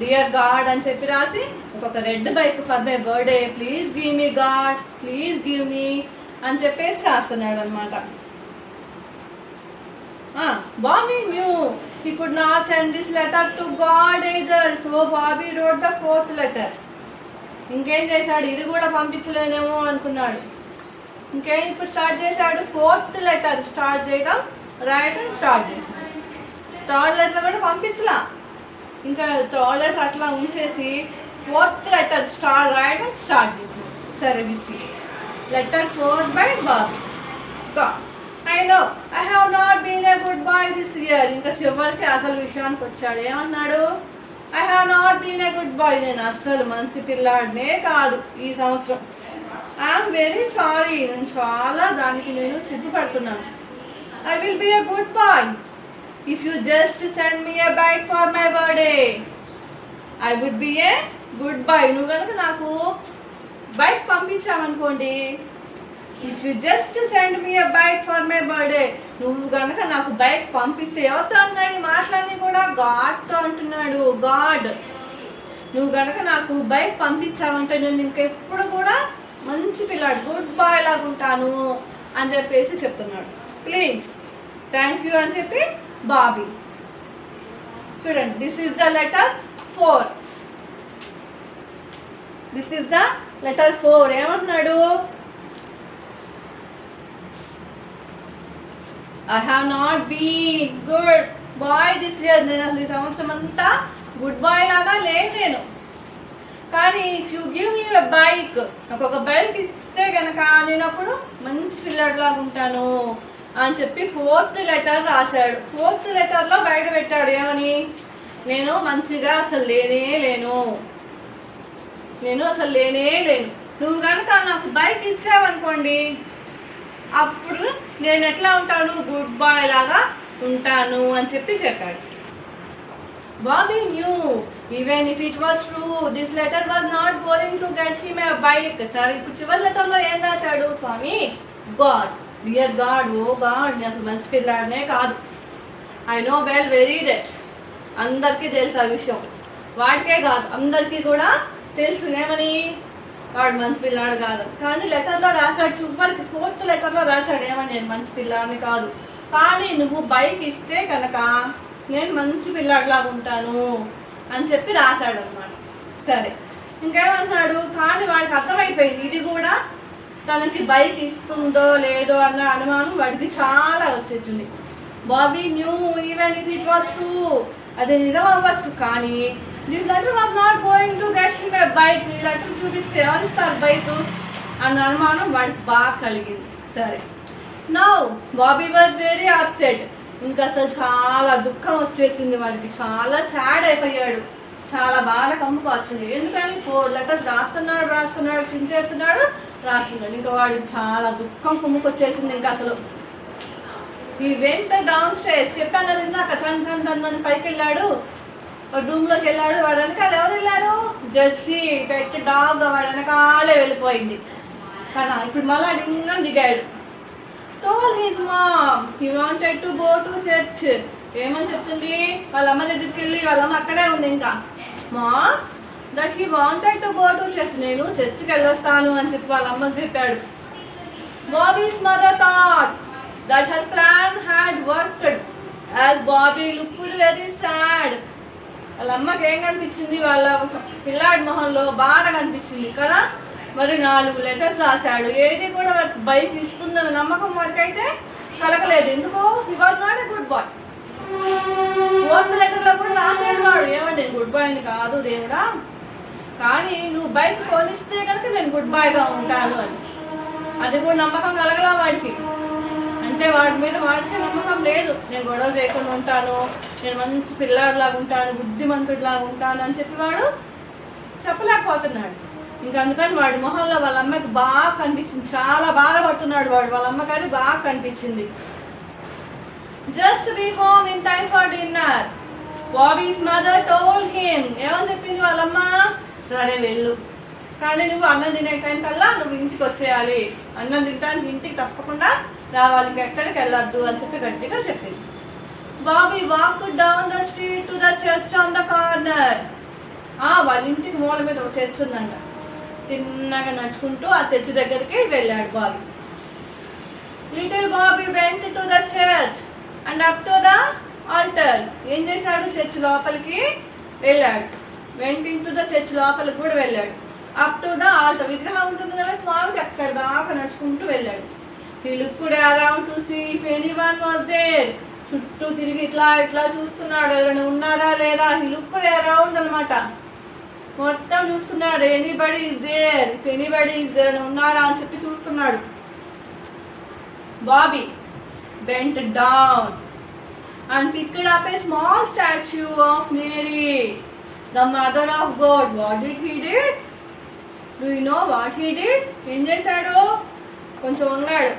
డియర్ గాడ్ అని చెప్పి రాసి ఒక red bike for my birthday, please give me God, please give మీ అని చెప్పేసి రాస్తున్నాడు అనమాట. Bobby knew he could not send this letter to God either, so Bobby wrote the fourth letter. ఇంకేం చేశాడు? ఇది కూడా పంపించలేనేమో అనుకున్నాడు. ఇంకేం ఇప్పుడు స్టార్ట్ చేశాడు? ఫోర్త్ లెటర్ స్టార్ట్ చేయడం, రాయడం స్టార్ట్ చేశాడు. థర్డ్ లెటర్ కూడా పంపించలా, ఇంకా థర్డ్ లెటర్ అట్లా ఉంచేసి ఫోర్త్ లెటర్ రాయడం స్టార్ట్ చేశాడు. సరే VC letter 4 by Bobby. I know I have not been a good boy this year. ఇంకా చివరికి అసలు విషయానికి వచ్చాడు. ఏమన్నాడు? I have not been a good boy. నేను అసలు మంచి పిల్లాడినే కాదు ఈ సంవత్సరం. I'm very sorry. నేను చాలా దానికి నేను సిగ్గుపడుతున్నాను. I will be a good boy if you just send me a bike for my birthday. I would be a good boy. నువ్వు కనుక నాకు బైక్ పంపించామనుకోండి, if you just send me a bike for my birthday, నువ్వు కనుక నాకు బైక్ పంపిస్తే, ఎవరితో అన్నాడు మాట్లాడి కూడా? గాడ్తో అంటున్నాడు. గాడ్, నువ్వు కనుక నాకు బైక్ పంపించావంటే నేను ఇంకెప్పుడు కూడా మంచి పిల్లాడు, గుడ్ బాయ్ లాగా ఉంటాను అని చెప్పేసి చెప్తున్నాడు. ప్లీజ్, థ్యాంక్ యూ అని చెప్పి బాబీ. చూడండి, this is the letter 4. This is the letter 4. ఏమంటున్నాడు? I have not been good boy this year. నేను అసలు ఈ సంవత్సరం అంతా గుడ్ బాయ్ లాగా లేను. కానీ if you give me a bike, నాకు ఒక బైక్ ఇస్తే కనుక నేను అప్పుడు మంచి పిల్లడిలాగా ఉంటాను అని చెప్పి ఫోర్త్ లెటర్ రాశాడు. ఫోర్త్ లెటర్లో బయట పెట్టాడు ఏమని? నేను మంచిగా అసలు లేను, నేను అసలు లేను. నువ్వు కనుక నాకు బైక్ ఇచ్చావనుకోండి, అప్పుడు నేను ఎట్లా ఉంటాను? గుడ్ బాయ్ లాగా ఉంటాను అని చెప్పాడు. Bobby knew even if it was true this letter was not going to get him a bike. సరే, ఇప్పుడు చివరి లెటర్లో ఏం రాశాడు? స్వామి, గాడ్, డియర్ గాడ్, ఓ గాడ్, నేను అసలు మంచి పిల్లాడనే కాదు. I know well very that. అందరికీ తెలుసు ఆ విషయం, వాడికే కాదు అందరికీ కూడా తెలుసు. ఏమని? వాడు మంచి పిల్లాడు కాదు. కానీ లెటర్లో రాశాడు, చివరికి ఫోర్త్ లెటర్లో రాశాడు ఏమని? నేను మంచి పిల్లాడిని కాదు, కానీ నువ్వు బైక్ ఇస్తే కనుక నేను మంచి పిల్లాడిలాగా ఉంటాను అని చెప్పి రాశాడు అనమాట. సరే, ఇంకేమన్నాడు? కానీ వాడికి అర్థమైపోయింది ఇది కూడా తనకి బైక్ ఇస్తుందో లేదో అన్న అనుమానం వాడికి చాలా వచ్చేసింది. Bobby new even if it was true, అది నిజం అవ్వచ్చు, కానీ this letter was not going to get him a bike. ఈ లెటర్ చూపిస్తే ఎవరిస్తారు బైక్ అన్న అనుమానం వాడికి బాగా కలిగింది. సరే, now Bobby was very upset. ఇంకా అసలు చాలా దుఃఖం వచ్చేసింది వాడికి, చాలా సాడ్ అయిపోయాడు, చాలా బాగా కంపు వచ్చింది. ఎందుకని? 4 లెటర్స్ రాస్తున్నాడు, చించేస్తున్నాడు. ఇంకా వాడికి చాలా దుఃఖం కుమ్ముకొచ్చేసింది. ఇంకా అసలు ఈ వెంట డౌన్ స్టేర్స్ చెప్పాను కదా ఇందాక, తన పైకి వెళ్ళాడు, రూమ్ లోకి వెళ్ళాడు. వాడు వెనకాల ఎవరు వెళ్ళాడు? జెస్సీ పెట్టి డాగ్ వాడు వెనకాలే వెళ్ళిపోయింది కదా. ఇప్పుడు మళ్ళా డింగం దిగాడు. told his mom he wanted to go to church. ఏమని చెప్తుంది? వాళ్ళ అమ్మ దగ్గరికి వెళ్ళి, వాళ్ళ అమ్మ అక్కడే ఉంది ఇంకా, mom that he wanted to go to church, నేను చర్చ్కి వెళ్ళొస్తాను అని చెప్పి వాళ్ళ అమ్మకి చెప్పాడు. Bobby's mother thought that her plan had worked as Bobby looked very sad. వాళ్ళ అమ్మకి ఏం కనిపించింది? వాళ్ళ పిల్లాడి మొహంలో బాగా కనిపించింది కదా. మరి 4 లెటర్స్ రాశాడు, ఏది కూడా బైక్ ఇస్తుందన్న నమ్మకం వాడికైతే కలగలేదు. ఎందుకు? He was not a good boy. 4th లెటర్లో కూడా రాశాడు వాడు, ఏమంటే నేను గుడ్ బాయ్ అని కాదు దేవుడా, కానీ నువ్వు బైక్ కొనిస్తే కనుక నేను గుడ్ బాయ్గా ఉంటాను అని. అది కూడా నమ్మకం కలగలా వాడికి. అంటే వాడి మీద వాడికి నమ్మకం లేదు. నేను గొడవ చేయకుండా ఉంటాను, నేను మంచి పిల్లాడిలాగా ఉంటాను, బుద్ధిమంతుడిలాగా ఉంటాను అని చెప్పి వాడు చెప్పలేకపోతున్నాడు. ఇంకా అందుకని వాడి మొహంలో వాళ్ళ అమ్మకి బాగా కనిపించింది, చాలా బాధపడుతున్నాడు వాడు. వాళ్ళ అమ్మగారి బాగా కనిపించింది. Just be home in time for dinner, Bobby's mother told him. ఏమని చెప్పింది వాళ్ళమ్మ? సరే వెళ్ళు, కానీ నువ్వు అన్నం తినే టైం కల్లా నువ్వు ఇంటికి వచ్చేయాలి, అన్నం తినడానికి ఇంటికి తప్పకుండా రావాలి, ఎక్కడికి వెళ్ళొద్దు అని చెప్పి గట్టిగా చెప్పింది. Bobby walk down the street to the church on the corner. వాళ్ళ ఇంటికి మూల మీద ఒక చర్చ్ ఉందంట. చిన్నగా నడుచుకుంటూ ఆ చర్చ్ దగ్గరికి వెళ్ళాడు Bobby. Little Bobby went to the church and up to the altar. ఏం చేశాడు? చర్చ్ లోపలికి వెళ్ళాడు. Went in to the church లోపలికి కూడా వెళ్ళాడు. అప్ టు ద ఆల్టర్, విగ్రహం ఉంటుంది కదా స్వామికి, అక్కడ దాకా నడుచుకుంటూ వెళ్ళాడు. He looked around to see if anyone was there. చుట్టూ తిరిగి ఇట్లా ఇట్లా చూస్తున్నాడు, ఎవరైనా ఉన్నారా లేదా. He looked around అన్నమాట, మొత్తం చూస్తున్నాడు. Anybody is there, if anybody is there, ఉన్నారా అని చెప్పి చూస్తున్నాడు. Bobby bent down and picked up a small statue of Mary, the mother of God. What did he did? Do you know what he did? ఏం చేశాడు? కొంచెం ఉన్నాడు.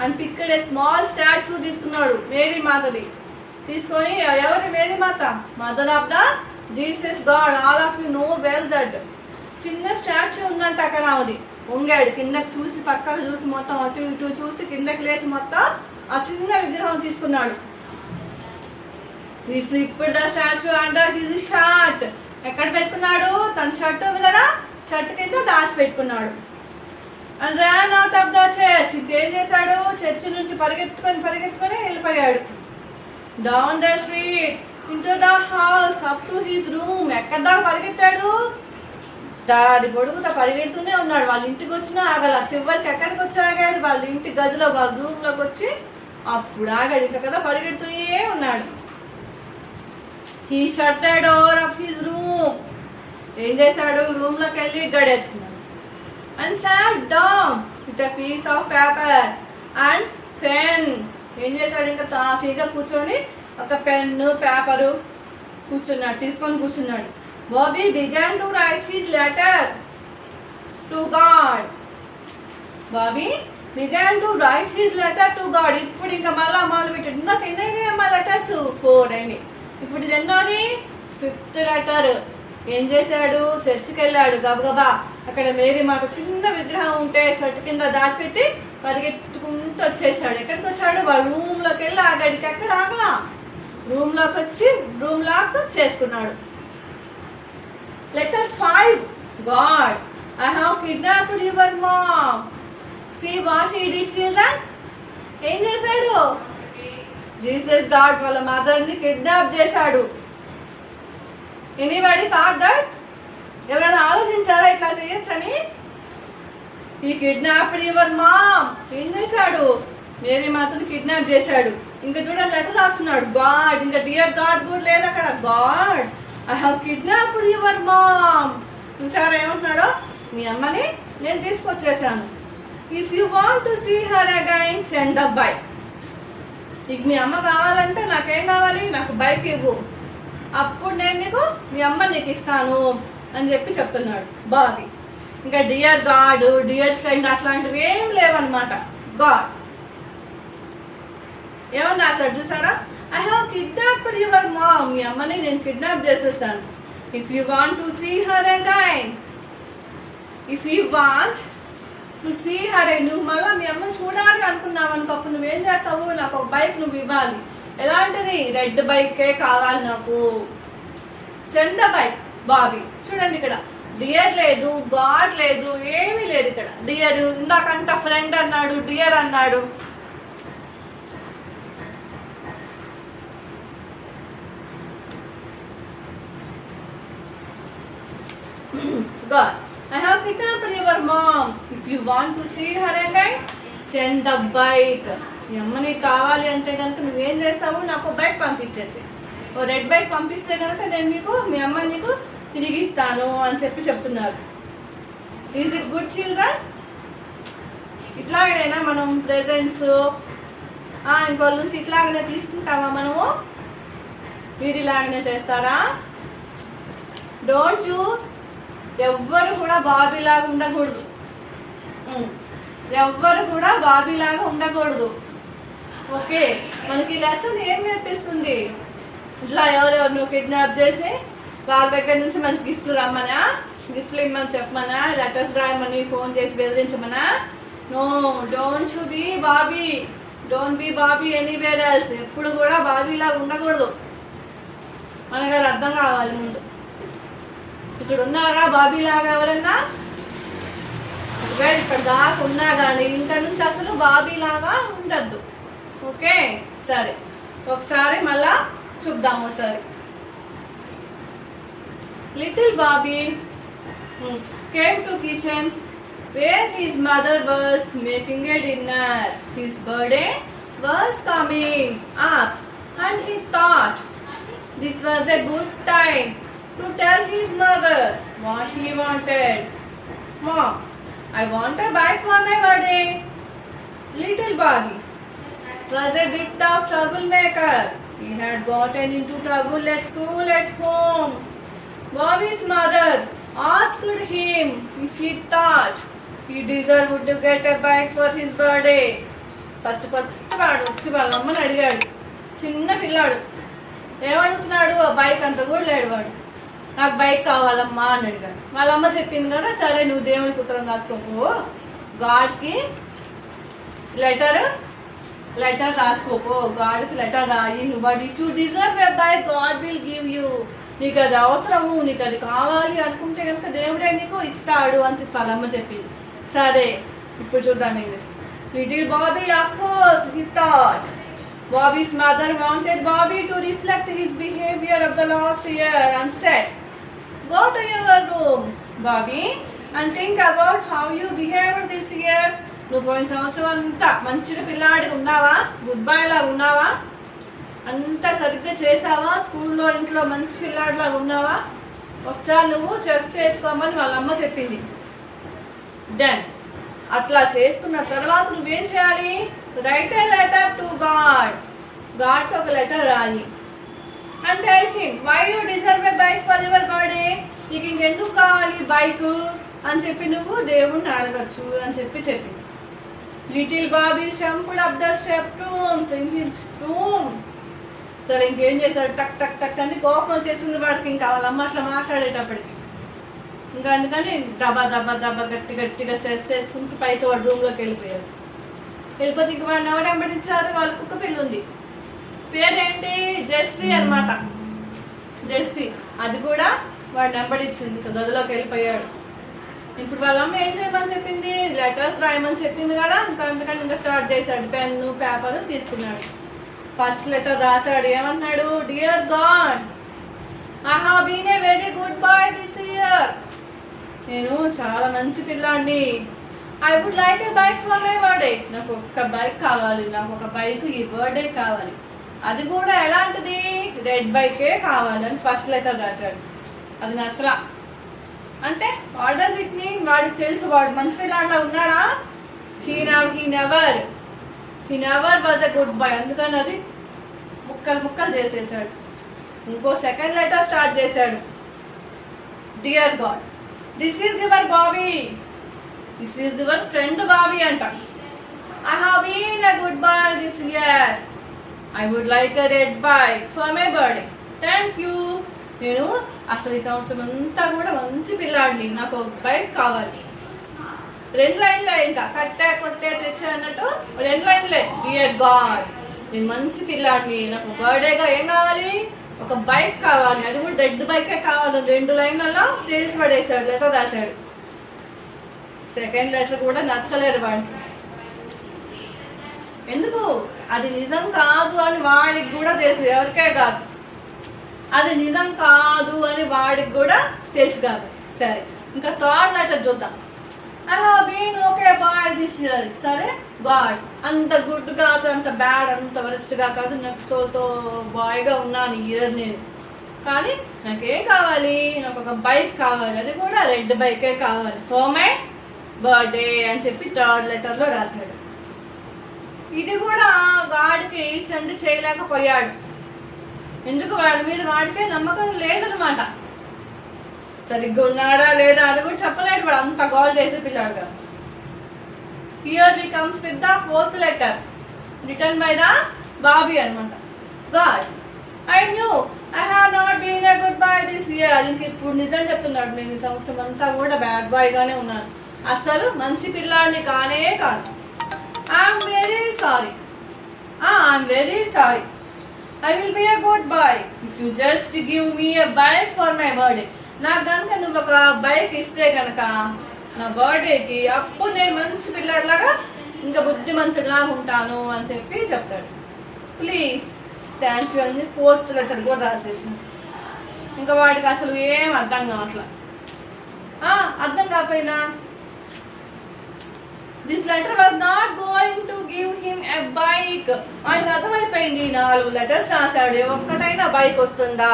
And picked a small statue తీసుకున్నాడు, మేరీ మాతది. తీసుకొని, ఎవరి Mary Mata? Mother of the Jesus God. All of you know well that. చిన్న స్టాచ్యూ ఉందంట అక్కడ. ఆమెది వంగాడు, కిందకి చూసి పక్కన చూసి మొత్తం అటు ఇటు చూసి కిందకి లేచి మొత్తం ఆ చిన్న విగ్రహం తీసుకున్నాడు. He slipped the statue under his shirt. ఎక్కడ పెట్టుకున్నాడు? తన షర్ట్ ఉంది కదా, షర్ట్ కింద దాచి పెట్టుకున్నాడు. And ran out of the church. ఏం చేశాడు? చర్చ్ నుంచి పరిగెత్తుకొని వెళ్ళిపోయాడు. Down the street, into the house, up to his room. ఎక్కడ దాకా పరిగెత్తాడు? దారి పొడుగుతా పరిగెడుతూనే ఉన్నాడు. వాళ్ళ ఇంటికి వచ్చినా ఆగల. చివరికి ఎక్కడికి వచ్చి ఆగాడు? వాళ్ళ ఇంటి గదిలో, వాళ్ళ రూమ్ లోకి వచ్చి అప్పుడు ఆగాడు. ఇంకా కదా పరిగెడుతూనే ఉన్నాడు. He shut the door of his room. ఏం చేశాడు? రూమ్ లోకి వెళ్ళి గడేసుకున్నాడు. And sat down with a piece of paper and pen. ఏం చేశాడు? ఇంకా తాఫీగా కూర్చొని ఒక పెన్ను పేపరు తీసుకొని కూర్చున్నాడు. Bobby began to write his letter to God. Bobby began to write his letter to God. ఇప్పుడు ఇంకా మళ్ళా మొదలు పెట్టాడు. నాకు ఎన్ని అమ్మా లెటర్స్? 4 అయినాయి. ఇప్పుడు ఎన్నోది? 5th letter. ఏం చేశాడు? చర్చికి వెళ్ళాడు గబగబా. అక్కడ మేరీ మాకు చిన్న విగ్రహం ఉంటే షర్ట్ కింద దాచిపెట్టి పరిగెత్తుకుంటూ వచ్చేసాడు. ఎక్కడికి వచ్చాడు? వాళ్ళ రూమ్ లోకి వెళ్ళి ఆగాడు. ఎక్కడ ఆగలా, రూమ్ లోకి వచ్చి రూమ్ లాక్ చేసుకున్నాడు. Letter 5. God, I have kidnapped your mom. See what he did, children? ఏం చేశాడు? జీసస్ గాడ్ వాళ్ళ మదర్ ని కిడ్నాప్ చేశాడు. Anybody thought that? ఎవరైనా ఆలోచించారా ఇట్లా చేయొచ్చని? ఈ కిడ్నాప్డ్ యువర్ మామ్. ఏం చేశాడు? మేరీ మాతను కిడ్నాప్ చేశాడు. ఇంకా చూడండి లెటర్ రాస్తున్నాడు. గాడ్, ఇంకా డియర్ గాడ్ కూడా లేదు అక్కడ. God, I have kidnapped your mom. చూసారా ఏమంటున్నాడో? మీ అమ్మని నేను తీసుకొచ్చేసాను. If you want to see her again send a bike. నీకు మీ అమ్మ కావాలంటే నాకేం కావాలి? నాకు బైక్ ఇవ్వు, అప్పుడు నేను నీకు మీ అమ్మ నీకు ఇస్తాను అని చెప్పి చెప్తున్నాడు బాబీ. ఇంకా డియర్ గాడ్, డియర్ ఫ్రెండ్ అట్లాంటివి ఏం లేవన్నమాట. గాడ్ ఏమన్నా అక్కడ చూసారా? I have kidnapped your mom. మీ అమ్మని నేను కిడ్నాప్ చేసేస్తాను. If you want to see her again, if you want to see her, నువ్వు మళ్ళీ మీ అమ్మని చూడాలి అనుకున్నావు అనుకో, అప్పుడు నువ్వేం చేస్తావు? నాకు ఒక బైక్ నువ్వు ఇవ్వాలి. ఎలాంటిది? రెడ్ బైకే కావాలి నాకు. Send the bike. బాబీ చూడండి ఇక్కడ డియర్ లేదు, గాడ్ లేదు, ఏమీ లేదు ఇక్కడ. డియర్ ఇందాకంట ఫ్రెండ్ అన్నాడు, డియర్ అన్నాడు. God, I have kidnapped your mom. If you want to see her again, send the bike. మీ అమ్మ నీకు కావాలి అంటే కనుక నువ్వేం చేస్తావు? నాకు బైక్ పంపించేసి, ఓ రెడ్ బైక్ పంపిస్తే కనుక నేను మీకు మీ అమ్మ నీకు తిరిగి ఇస్తాను అని చెప్పి చెప్తున్నారు. Is it good children? ఇట్లాగైనా మనం ప్రెజెంట్స్ ఇంకోళ్ళ నుంచి ఇట్లాగనే తీసుకుంటామా మనము? మీరు ఇలాగనే చేస్తారా? Don't you. ఎవ్వరు కూడా బాబీలాగా ఉండకూడదు. ఎవ్వరు కూడా బాబీలాగా ఉండకూడదు. ఓకే, మనకి లెసన్ ఏం నేర్పిస్తుంది? ఇట్లా ఎవరెవరు కిడ్నాప్ చేసి వాళ్ళ దగ్గర నుంచి మనకి గిఫ్ట్లు రమ్మనా, గిఫ్ట్లు ఇమ్మని చెప్పమనా, లెటర్స్ రాయమని, ఫోన్ చేసి బెదిరించమనా? No, don't you be Bobby. Don't be Bobby anywhere else. ఎప్పుడు కూడా బాబీలా ఉండకూడదు. మనకు అది అర్థం కావాలి ముందు. ఇక్కడ ఉన్నారా బాబీలాగా ఎవరన్నా? ఇక్కడ దాకా ఉన్నా కానీ ఇంకా నుంచి అసలు బాబీలాగా ఉండద్దు. ఓకే, సరే ఒకసారి మళ్ళా చూద్దాము. ఒకసారి little Bobby came to kitchen where his mother was making a dinner. His birthday was coming up and he thought this was a good time to tell his mother what he wanted. Mom, I want a bike for my birthday. Little Bobby was a bit of troublemaker. He had gotten into trouble at school, at home. Bobby's mother asked him if he thought he deserved to get a bike for his birthday. First వాడు వచ్చి వాళ్ళ అమ్మని అడిగాడు. చిన్న పిల్లాడు ఏమడుగుతున్నాడు? ఆ బైక్ అంత కూడా లేడు. వాడు నాకు బైక్ కావాలమ్మా అని అడిగాడు. వాళ్ళ అమ్మ చెప్పింది కదా, సరే నువ్వు దేవునికి ఉత్తరం రాసుకోపో, గాడ్కి లెటర్ రాసుకోపో, గాడ్కి లెటర్ రాయి, నువ్వు if you deserve a bike God will give you. నీకు అది అవసరము, నీకు అది కావాలి అనుకుంటే కనుక దేవుడే నీకు ఇస్తాడు అని చెప్పి వాళ్ళ అమ్మ చెప్పింది. సరే ఇప్పుడు చూద్దాం English. Little Bobby of course he thought Bobby's mother wanted Bobby to reflect his behavior of the last year and said, go to your room, Bobby, and think about how you behaved this year. నువ్వు పోయిన సంవత్సరం అంతా మంచిగా పిల్లాడిగా ఉన్నావా? గుడ్ బాయ్ లాగా ఉన్నావా? అంతా సరిగ్గా చేసావా? స్కూల్లో ఇంట్లో మంచి పిల్లాడిలాగా ఉన్నావా? ఒకసారి నువ్వు చెక్ చేసుకోమని వాళ్ళ అమ్మ చెప్పింది. దెన్ అట్లా చేసుకున్న తర్వాత నువ్వేం చేయాలి? Write a letter to God. గాడ్కి ఒక లెటర్ రాయి. And tell him why you deserve a bike for your birthday. నీకు ఇంకెందుకు కావాలి బైక్ అని చెప్పి నువ్వు దేవుణ్ణి అడగచ్చు అని చెప్పింది. Little Bobby thumped up the steps in his room. సరే ఇంకేం చేశాడు? టక్ టక్ టక్ అని కోపం వచ్చేసింది వాడికి. ఇంకా వాళ్ళ అమ్మ అట్లా మాట్లాడేటప్పటికి ఇంకా అందుకని దబా దబా దబా గట్టిగా స్ట్రెస్ చేసుకుంటూ పైకి వాడు రూమ్లోకి వెళ్ళిపోయాడు. వెళ్ళిపోతే ఇంక వాడిని ఎవరు వెంబడించారు? వాళ్ళ కుక్క పిల్ల ఉంది. పేరేంటి? జెస్సీ అనమాట. జెస్సీ. అది కూడా వాడిని వెంబడించింది. గదిలోకి వెళ్ళిపోయాడు. ఇప్పుడు వాళ్ళ అమ్మ ఏం చేయమని చెప్పింది? లెటర్స్ రాయమని చెప్పింది కదా. ఇంకా అందుకని ఇంకా స్టార్ట్ చేశాడు. పెన్ను పేపర్ తీసుకున్నాడు. ఫస్ట్ లెటర్ రాశాడు. ఏమన్నాడు? Dear God, I have been a very good boy this year. నేను చాలా మంచి పిల్లాడిని. I would like a bike for my birthday. నాకు ఒక బైక్ కావాలి. నాకు ఒక బైక్ ఈ బర్త్డే కావాలి. అది కూడా ఎలాంటిది? రెడ్ బైకే కావాలి అని ఫస్ట్ లెటర్ రాశాడు. అది నచ్చలా. అంటే వాట్ డస్ ఇట్ మీన్? వాడికి తెలుసు వాడు మంచి పిల్లాడిలా ఉన్నాడా? He never was a good boy. అందుకని అది ముక్కలు చేసేసాడు. ఇంకో సెకండ్ లెటర్ స్టార్ట్ చేశాడు. Dear God, this is your Bobby. This is your friend Bobby అంట. I have been a good boy this year. I would like a red bike for my birthday. Thank you. నేను అసలు ఈ సంవత్సరం అంతా కూడా మంచి పిల్లాడిని. నాకు ఒక బైక్ కావాలి. 2 లైన్లే, ఇంకా కొట్టే తెచ్చా అన్నట్టు 2 లైన్లే. డియర్ గాడ్, నేను మంచి పిల్లాడిని. నాకు బర్త్డేగా ఏం కావాలి? ఒక బైక్ కావాలి. అది కూడా రెడ్ బైకే కావాలి. 2 లైన్లలో తేల్చి పడేశాడు. లెటర్ రాశాడు. సెకండ్ లెటర్ కూడా నచ్చలేదు వాడికి. ఎందుకు? అది నిజం కాదు అని వాడికి కూడా తెలుసు. ఎవరికే కాదు, అది నిజం కాదు అని వాడికి కూడా తెలుసు కాదు. సరే ఇంకా థర్డ్ లెటర్ చూద్దాం. I have been okay boy this year. సరే గాడ్, అంత గుడ్ కాదు, అంత బ్యాడ్, అంత వరస్ట్ గా కాదు. నాకు సో బాయ్గా ఉన్నాను ఈ ఇయర్ నేను. కానీ నాకేం కావాలి? నాకు ఒక బైక్ కావాలి. అది కూడా రెడ్ బైకే కావాలి ఫర్ మై బర్త్డే అని చెప్పి థర్డ్ లెటర్ లో రాశాడు. ఇది కూడా గాడ్కి సెండ్ చేయలేకపోయాడు. ఎందుకు? వాడి మీద వాడికే నమ్మకం లేదనమాట. సరిగ్గా ఉన్నాడా లేదా అది కూడా చెప్పలేడు వాడు. అంత కాల్ చేసే పిల్లాడుగా. Here we comes with the fourth letter return by the Bobby అనమాట. God, I knew I have not been a good boy this year. ఇంక ఇప్పుడు నిజం చెప్తున్నాడు. నేను ఈ సంవత్సరం అంతా కూడా బ్యాడ్ బాయ్ గానే ఉన్నాను. అసలు మంచి పిల్లాడిని కానే కాదు. I'm very sorry. I'm very sorry. I will be a good boy if you just give me a bike for my birthday. నాకు కనుక నువ్వు ఒక బైక్ ఇస్తే కనుక నా బర్త్డేకి అప్పుడు నేను మంచి పిల్లలాగా ఇంకా బుద్ధిమంతుడిలాగా ఉంటాను అని చెప్పి చెప్తాడు. ప్లీజ్ థ్యాంక్ యూ అని 4th లెటర్ కూడా రాసేసి ఇంకా వాడికి అసలు ఏం అర్థం కావట్లా. అర్థం కాకపోయినా this letter was not going to give him a bike. వాడికి అర్థమైపోయింది 4 లెటర్స్ రాశాడు, ఒక్కటైనా బైక్ వస్తుందా,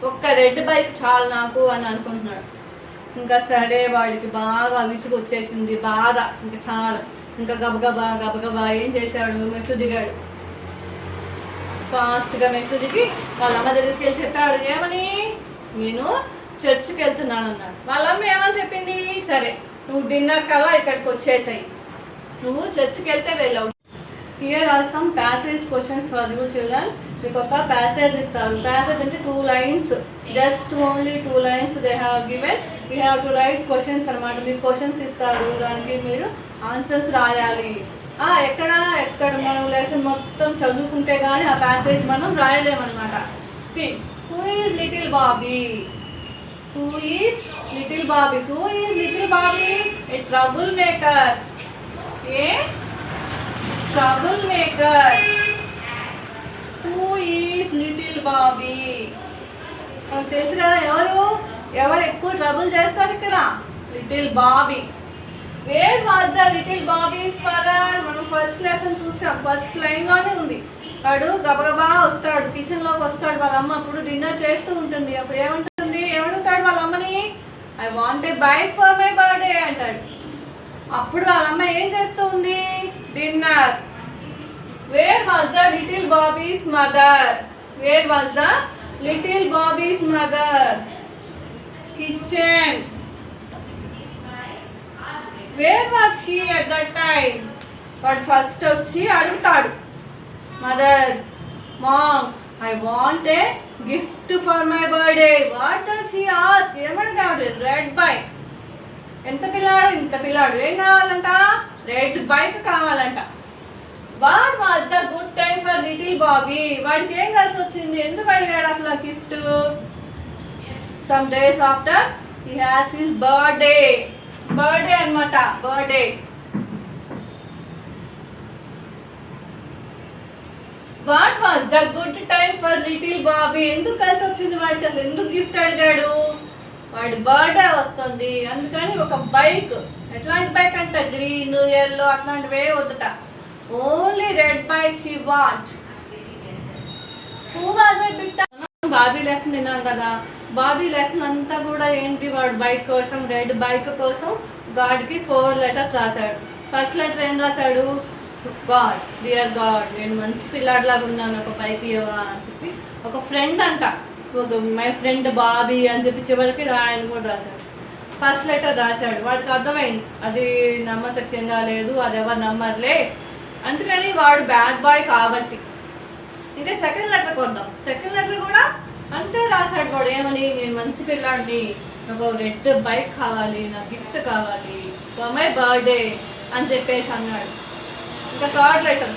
ఒక్క రెడ్ బైక్ చాలు నాకు అని అనుకుంటున్నాడు. ఇంకా సరే వాడికి బాగా విసుగు వచ్చేసింది, బాధ ఇంకా చాలా. ఇంకా గబగబా ఏం చేశాడు, మెట్లు దిగాడు. ఫాస్ట్గా మెట్లు దిగి వాళ్ళ అమ్మ దగ్గరికి వెళ్ళి చెప్పాడు, ఏమని, నేను చర్చికి వెళ్తున్నాను అన్నాడు. వాళ్ళ అమ్మ ఏమని చెప్పింది, సరే నువ్వు డిన్నర్ కల్లా ఇక్కడికి వచ్చేసాయి, నువ్వు చర్చికి వెళ్తే వెళ్ళవు. Here are some passage questions for you children. మీకు ఒక ప్యాసేజ్ ఇస్తారు. ప్యాసేజ్ అంటే 2 lines, just only 2 lines they have given. You have to write questions అనమాట. మీకు క్వశ్చన్స్ ఇస్తారు, దానికి మీరు ఆన్సర్స్ రాయాలి. ఎక్కడ మనం లెసన్ మొత్తం చదువుకుంటే కానీ ఆ ప్యాసేజ్ మనం రాయలేమన్నమాట. Who is little Bobby? Who is little Bobby? Who is little Bobby? A troublemaker. A troublemaker. Who is little Bobby? మనకు తెలుసు కదా ఎవరు ఎక్కువ ట్రబుల్ చేస్తారు ఇక్కడ, little Bobby. Wear was the little Bobby's father? మనం ఫస్ట్ లెసన్ చూసాం, ఫస్ట్ లైన్ లోనే ఉంది. వాడు గబగబా వస్తాడు, కిచెన్ లోకి వస్తాడు. వాళ్ళ అమ్మ అప్పుడు డిన్నర్ చేస్తూ ఉంటుంది. అప్పుడు ఏమంటాడు వాళ్ళ అమ్మని, I want a bike for my birthday అంటాడు. అప్పుడు వాళ్ళ అమ్మ ఏం చేస్తూ ఉంది, dinner. Where was the little Bobby's mother? Where was the little Bobby's mother? Kitchen. Where was she at that time? వాడు ఫస్ట్ వచ్చి అడుగుతాడు, mother, mom, I want a gift for my birthday. What does he ask? ఏమడతాడు, రెడ్ బైక్. ఎంత పిల్లాడు, ఇంత పిల్లాడు, ఏం కావాలంట, రెడ్ బైక్ కావాలంట. What was the good time for little Bobby? వాడికి ఏం కలిసి వచ్చింది, ఎందుకు అడిగాడు అసలు gift? Some days after he has his birthday అనమాట, birthday. What was the good time for little Bobby? ఎందుకు కలిసి వచ్చింది వాడికి, అసలు ఎందుకు గిఫ్ట్ అడిగాడు? వాడి బర్త్డే వస్తుంది అందుకని ఒక బైక్. ఎట్లాంటి బైక్ అంట, గ్రీన్, ఎల్లో అట్లాంటివే వద్దుట, only red bike he want. Who was a big Bobby lesson విన్నాను కదా, బాబీ లెసన్ అంతా కూడా ఏంటి, వాడు బైక్ కోసం, రెడ్ బైక్ కోసం గాడ్కి 4 letters రాశాడు. ఫస్ట్ లెటర్ ఏం రాశాడు, గాడ్, డియర్ గాడ్, నేను మంచి పిల్లాడిలాగా ఉన్నాను, ఒక బైక్ ఇవ్వవా అని చెప్పి. ఒక ఫ్రెండ్ అంట, మై ఫ్రెండ్ బాబీ అని చెప్పి చివరికి ఆయన కూడా రాశాడు. ఫస్ట్ లెటర్ రాశాడు, వాడికి అర్థమైంది అది నమ్మశక్యంగా లేదు, అది ఎవరు నమ్మర్లే, అందుకని వాడు బ్యాడ్ బాయ్ కాబట్టి. ఇంకా సెకండ్ లెటర్కి వద్దాం. సెకండ్ లెటర్ కూడా అంతే రాశాడు వాడు, ఏమని, నేను మంచి పిల్లాడిని, నాకు రెడ్ బైక్ కావాలి, నా గిఫ్ట్ కావాలి ఫర్ మై బర్త్డే అని చెప్పేసి అన్నాడు. ఇంకా third letter,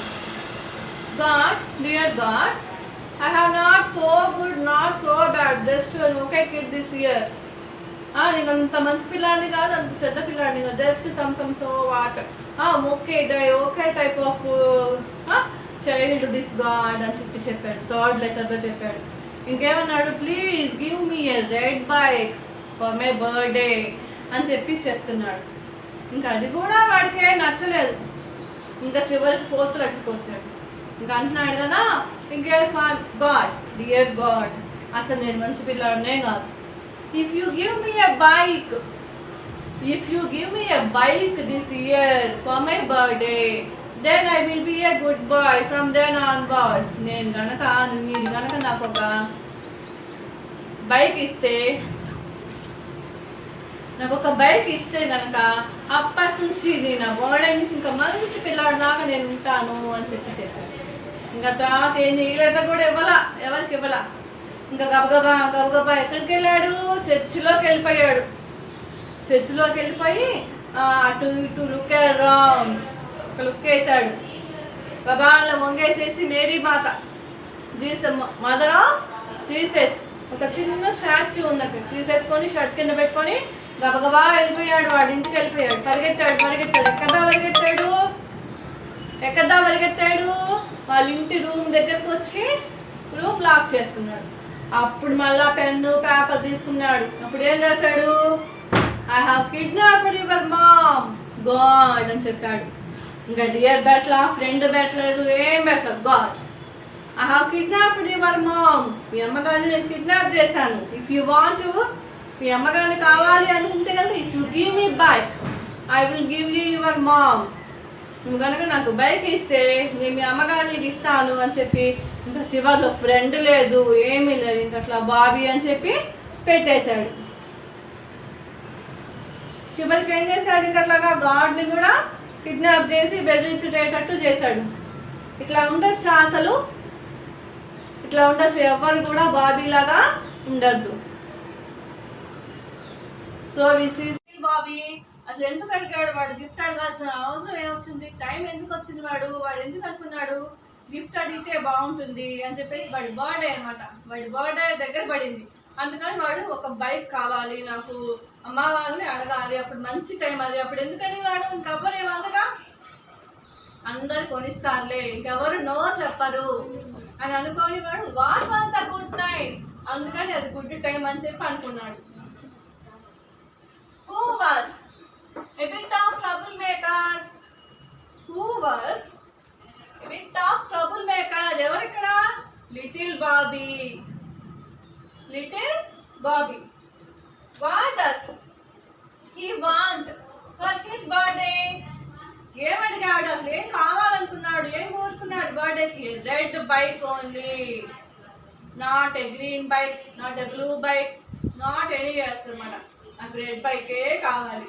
God, dear God, I have not so good, not so bad, just okay kid this year. నేను అంత మంచి పిల్లాడిని కాదు, అంత చెడ్డ పిల్లాడిని కాదు, just somewhat, okay type of child this God అని చెప్పాడు. థర్డ్ లెటర్లో చెప్పాడు. ఇంకేమన్నాడు, please give me a red bike for my birthday అని చెప్తున్నాడు. ఇంకా అది కూడా వాడికి నచ్చలేదు. ఇంకా చివరికి 4th లెటర్కి వచ్చాడు. ఇంకా అంటున్నాడు కదా, ఇంకా ఫర్ గాడ్, డియర్ గాడ్, అసలు నేను మంచి పిల్లాడినే కాదు. If you give me a bike this year for my birthday, then I will be a good boy from then onwards. నేను గనక, మీరు గనక నాకు ఒక బైక్ ఇస్తే, గనక అప్పటి నుంచి నేను ఆ బర్త్డే నుంచి ఇంకా మంచి పిల్లాడిలాగా నేను ఉంటాను అని చెప్పాను. ఇంకా తర్వాత ఏం చేయలేక కూడా ఎవరికి ఇవ్వాల. ఇంకా గబగబా ఎక్కడికి వెళ్ళాడు, చర్చిలోకి వెళ్ళిపోయాడు. చర్చిలోకి వెళ్ళిపోయి అటు ఇటు లుక్ అరౌండ్, ఒక లుక్ వేసాడు. గబాల్లో వంగేసేసి Mary Mata mother of Jesus ఒక చిన్న స్టాచ్యూ ఉంది అక్కడ తీసేసుకొని షర్ట్ కింద పెట్టుకొని గబగబా వెళ్ళిపోయాడు. వాడి ఇంటికి వెళ్ళిపోయాడు. పరిగెత్తాడు. ఎక్కడా పరిగెత్తాడు వాళ్ళ ఇంటి రూమ్ దగ్గరకు వచ్చి రూమ్ లాక్ చేస్తున్నాడు. అప్పుడు మళ్ళా పెన్ను పేపర్ తీసుకున్నాడు. అప్పుడు ఏం రాశాడు? I have kidnapped your mom God అని చెప్పాడు. ఇంకా డియర్ బెట్లా, ఫ్రెండ్ పెట్టలేదు, ఏం పెట్టలేదు. God, I have kidnapped your mom, మీ అమ్మగారిని నేను కిడ్నాప్ చేశాను. ఇఫ్ యూ వాంట్ మీ అమ్మగారిని కావాలి అనుకుంటే కనుక if you give me bike I will give you your mom. నువ్వు కనుక నాకు బైక్ ఇస్తే నేను మీ అమ్మగారిని ఇస్తాను అని చెప్పి ఇంకా చివరిలో ఫ్రెండ్ లేదు, ఏమీ లేదు, ఇంకా అట్లా బాబీ అని చెప్పి పెట్టేశాడు. చివరికి ఏం చేశాడు? ఇంకా అట్లాగా గాడ్ని కూడా కిడ్నాప్ చేసి బెదిరించుటేటట్టు చేశాడు. ఇట్లా ఉండొచ్చు అసలు, ఇట్లా ఉండొచ్చు. ఎవరు కూడా బాబీ లాగా ఉండద్దు. సో బాబీ అసలు ఎందుకు అడిగాడు? వాడు గిఫ్ట్ అడగాల్సిన అవసరం ఏమొచ్చింది? టైం ఎందుకు వచ్చింది? వాడు ఎందుకు అనుకున్నాడు గిఫ్ట్ అడిగితే బాగుంటుంది అని చెప్పేసి వాడి బర్త్డే అనమాట. వాడి బర్త్డే దగ్గర పడింది. అందుకని వాడు ఒక బైక్ కావాలి నాకు, అమ్మ వాళ్ళని అడగాలి, అప్పుడు మంచి టైం అది. అప్పుడు ఎందుకని వాడు ఇంకెవరు ఏమంతగా అందరు కొనిస్తారులే, ఇంకెవరు నో చెప్పరు అని అనుకోని వాడు what was the good time, అందుకని అది గుడ్ టైం అని చెప్పి అనుకున్నాడు. Who was a bit of troublemaker? Who was a bit of troublemaker? ఎవరు ఇక్కడ? Little Bobby. Little Bobby. What does he want for his birthday? ఏమడిగాడు? అసలు ఏం కావాలనుకున్నాడు? ఏం కోరుకున్నాడు బర్త్డేకి? Red bike only, not a green bike, not a blue bike, not any అన్నమాట. నాకు రెడ్ బైకే కావాలి.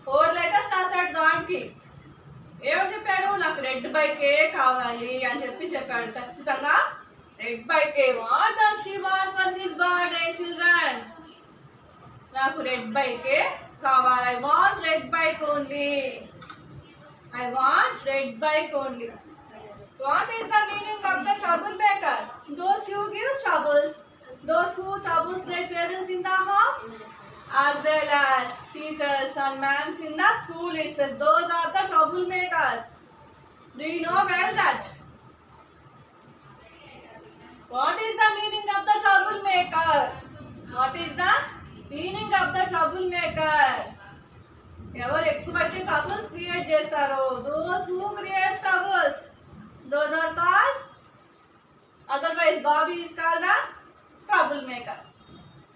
4 letters రాశాడు గాడ్కి. ఏమో చెప్పాడు? నాకు రెడ్ బైకే కావాలి అని చెప్పాడు. ఖచ్చితంగా రెడ్ బైకే. What does he want for his birthday children? నాకు రెడ్ బైకే కావాలి. I want red bike only. I want red bike only. What is the meaning of the trouble maker? Those who gives troubles, those who troubles their parents in the home as well as teachers and ma'ams in the school itself. Those are the troublemakers. Do you know well that? What is the meaning of the troublemaker? What is the meaning of the troublemaker? ఎవరు ఎక్కువైతే ట్రబుల్స్ క్రియేట్ చేస్తారో, those who create troubles, those are called, otherwise Bobby is called the troublemaker.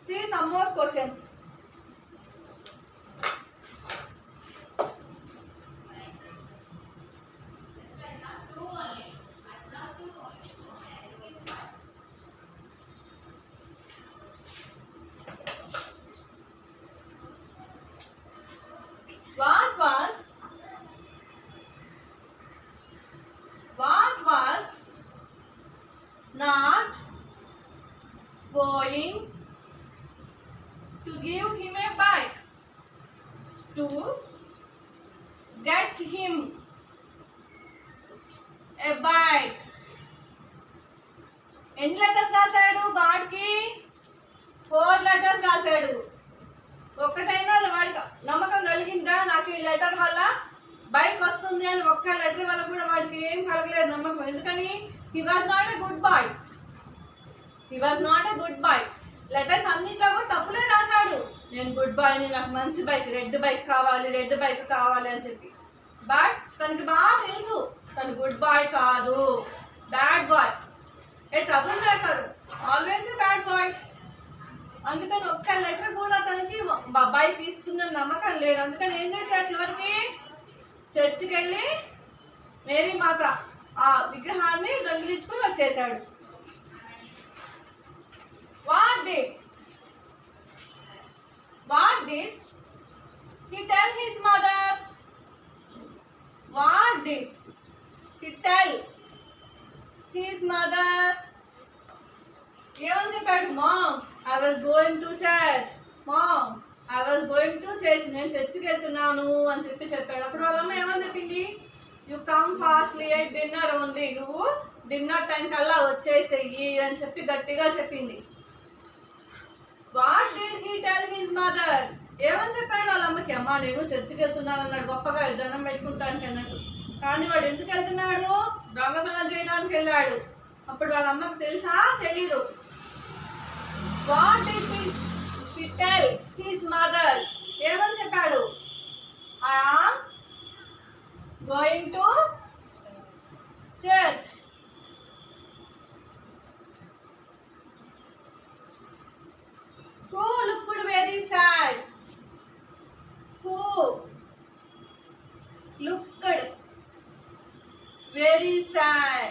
See some more questions. What was not going to give him a bike to get him a bike? ఎన్ని లెటర్స్ రాశాడు గాడ్కి? 4 letters రాశాడు. ఒక్కటైనా వాడికి నమ్మకం కలిగిందా? నాకు ఈ లెటర్ వల్ల బైక్ వస్తుంది అని ఒక్క లెటర్ వల్ల కూడా వాడికి ఏం కలగలేదు నమ్మకం. ఎందుకని? He was not a good boy. He was not a good boy. Letters అన్నింటిలో కూడా తప్పులే రాశాడు. నేను గుడ్ బాయ్ని, నాకు మంచి బైక్, రెడ్ బైక్ కావాలి, రెడ్ బైక్ కావాలి అని చెప్పి. బట్ తనకి బాగా తెలుసు తను గుడ్ బాయ్ కాదు, bad boy, a trouble maker, always a bad boy. అందుకని ఒక్క లెటర్ కూడా తనకి బైక్ ఇస్తుందని నమ్మకం లేదు. అందుకని ఏం చేశాడు? చివరికి చర్చికి వెళ్ళి మేరీ మాత ఆ విగ్రహాన్ని దొంగిలించుకుని వచ్చేసాడు. What did he tell his mother? What did he tell his mother? ఏమని చెప్పాడు? Mom, I was going to church. Mom, I was going to church. నేను చర్చికి వెళ్తున్నాను అని చెప్పాడు. అప్పుడు వాళ్ళమ్మ ఏమని చెప్పింది? You come fastly at dinner only. నువ్వు డిన్నర్ టైం కల్లా వచ్చేసేయి అని చెప్పి గట్టిగా చెప్పింది. What did he tell his mother? ఏమని చెప్పాడు వాళ్ళ అమ్మకి? అమ్మ నేను చర్చికి వెళ్తున్నాను అన్నాడు గొప్పగా, దండం పెట్టుకుంటానికి అన్నట్టు. కానీ వాడు ఎందుకు వెళ్తున్నాడు? దొంగతనం చేయడానికి వెళ్ళాడు. అప్పుడు వాళ్ళ అమ్మకి తెలుసా? తెలీదు. What did he tell his mother? ఏమని చెప్పాడు? I am going to church. Who looked very sad? Who looked very sad?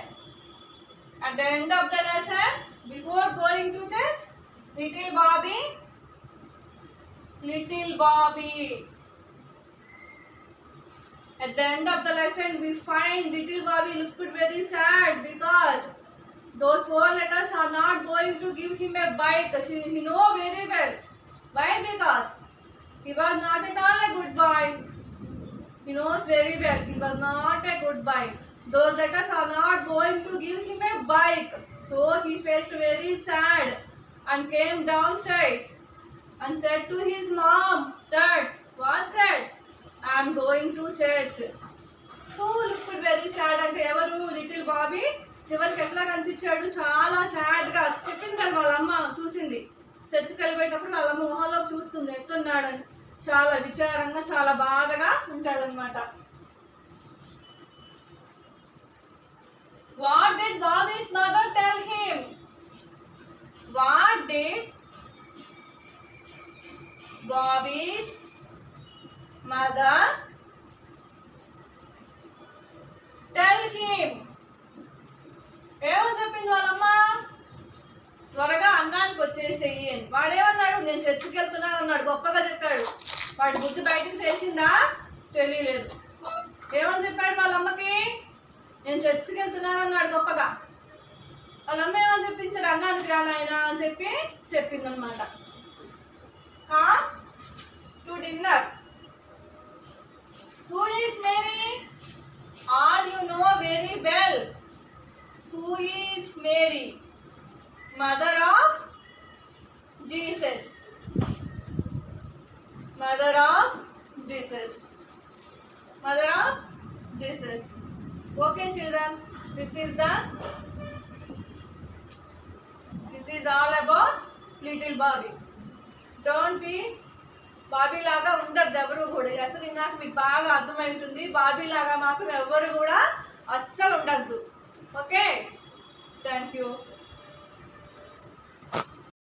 At the end of the lesson, before going to church, little Bobby. At the end of the lesson, we find little Bobby looked very sad because those 4 letters are not going to give him a bike. He know very well. Why? Because he was not at all a good boy. He knows very well he was not a good boy. Those letters are not going to give him a bike. So he felt very sad and came downstairs and said to his mom that, what said? I am going to church. Who looked very sad? అంటే ఎవరు? లిటిల్ బాబీ. చివరికి ఎట్లా కనిపించాడు? చాలా సాడ్ గా. చెప్పింది కదా వాళ్ళ అమ్మ, చూసింది. చర్చికి వెళ్ళిపోయేటప్పుడు వాళ్ళ అమ్మ మొహంలోకి చూస్తుంది ఎట్లున్నాడని. చాలా విచారంగా, చాలా బాధగా ఉంటాడనమాట. What did Bobby's mother tell him? What did Bobby's mother tell him? ఏమో చెప్పింది వాళ్ళమ్మ? త్వరగా అన్నానికి వచ్చేసేయి అని. వాడేమన్నాడు? నేను చర్చికి వెళ్తున్నాను అన్నాడు. గొప్పగా చెప్పాడు. వాడి బుద్ధి బయటకు తెలిసిందా? తెలియలేదు. ఏమని చెప్పాడు వాళ్ళమ్మకి? నేను చర్చికి వెళ్తున్నాను అన్నాడు గొప్పగా. వాళ్ళమ్మ ఏమని చెప్పించారు? అన్నానికి రానాయన అని చెప్పి చెప్పిందనమాట. To dinner. Who is Mary? All you know very well. Who is Mary? Mother of Jesus. Mother of Jesus. Mother of Jesus. Okay children, this is all about little Bobby. Don't be Bobby లాగా ఉండద్దు ఎవరు కూడా. అసలు ఇందాక మీకు బాగా అర్థమై ఉంటుంది. బాబీ లాగా మాత్రం ఎవరు కూడా అస్సలు ఉండద్దు. Okay, thank you.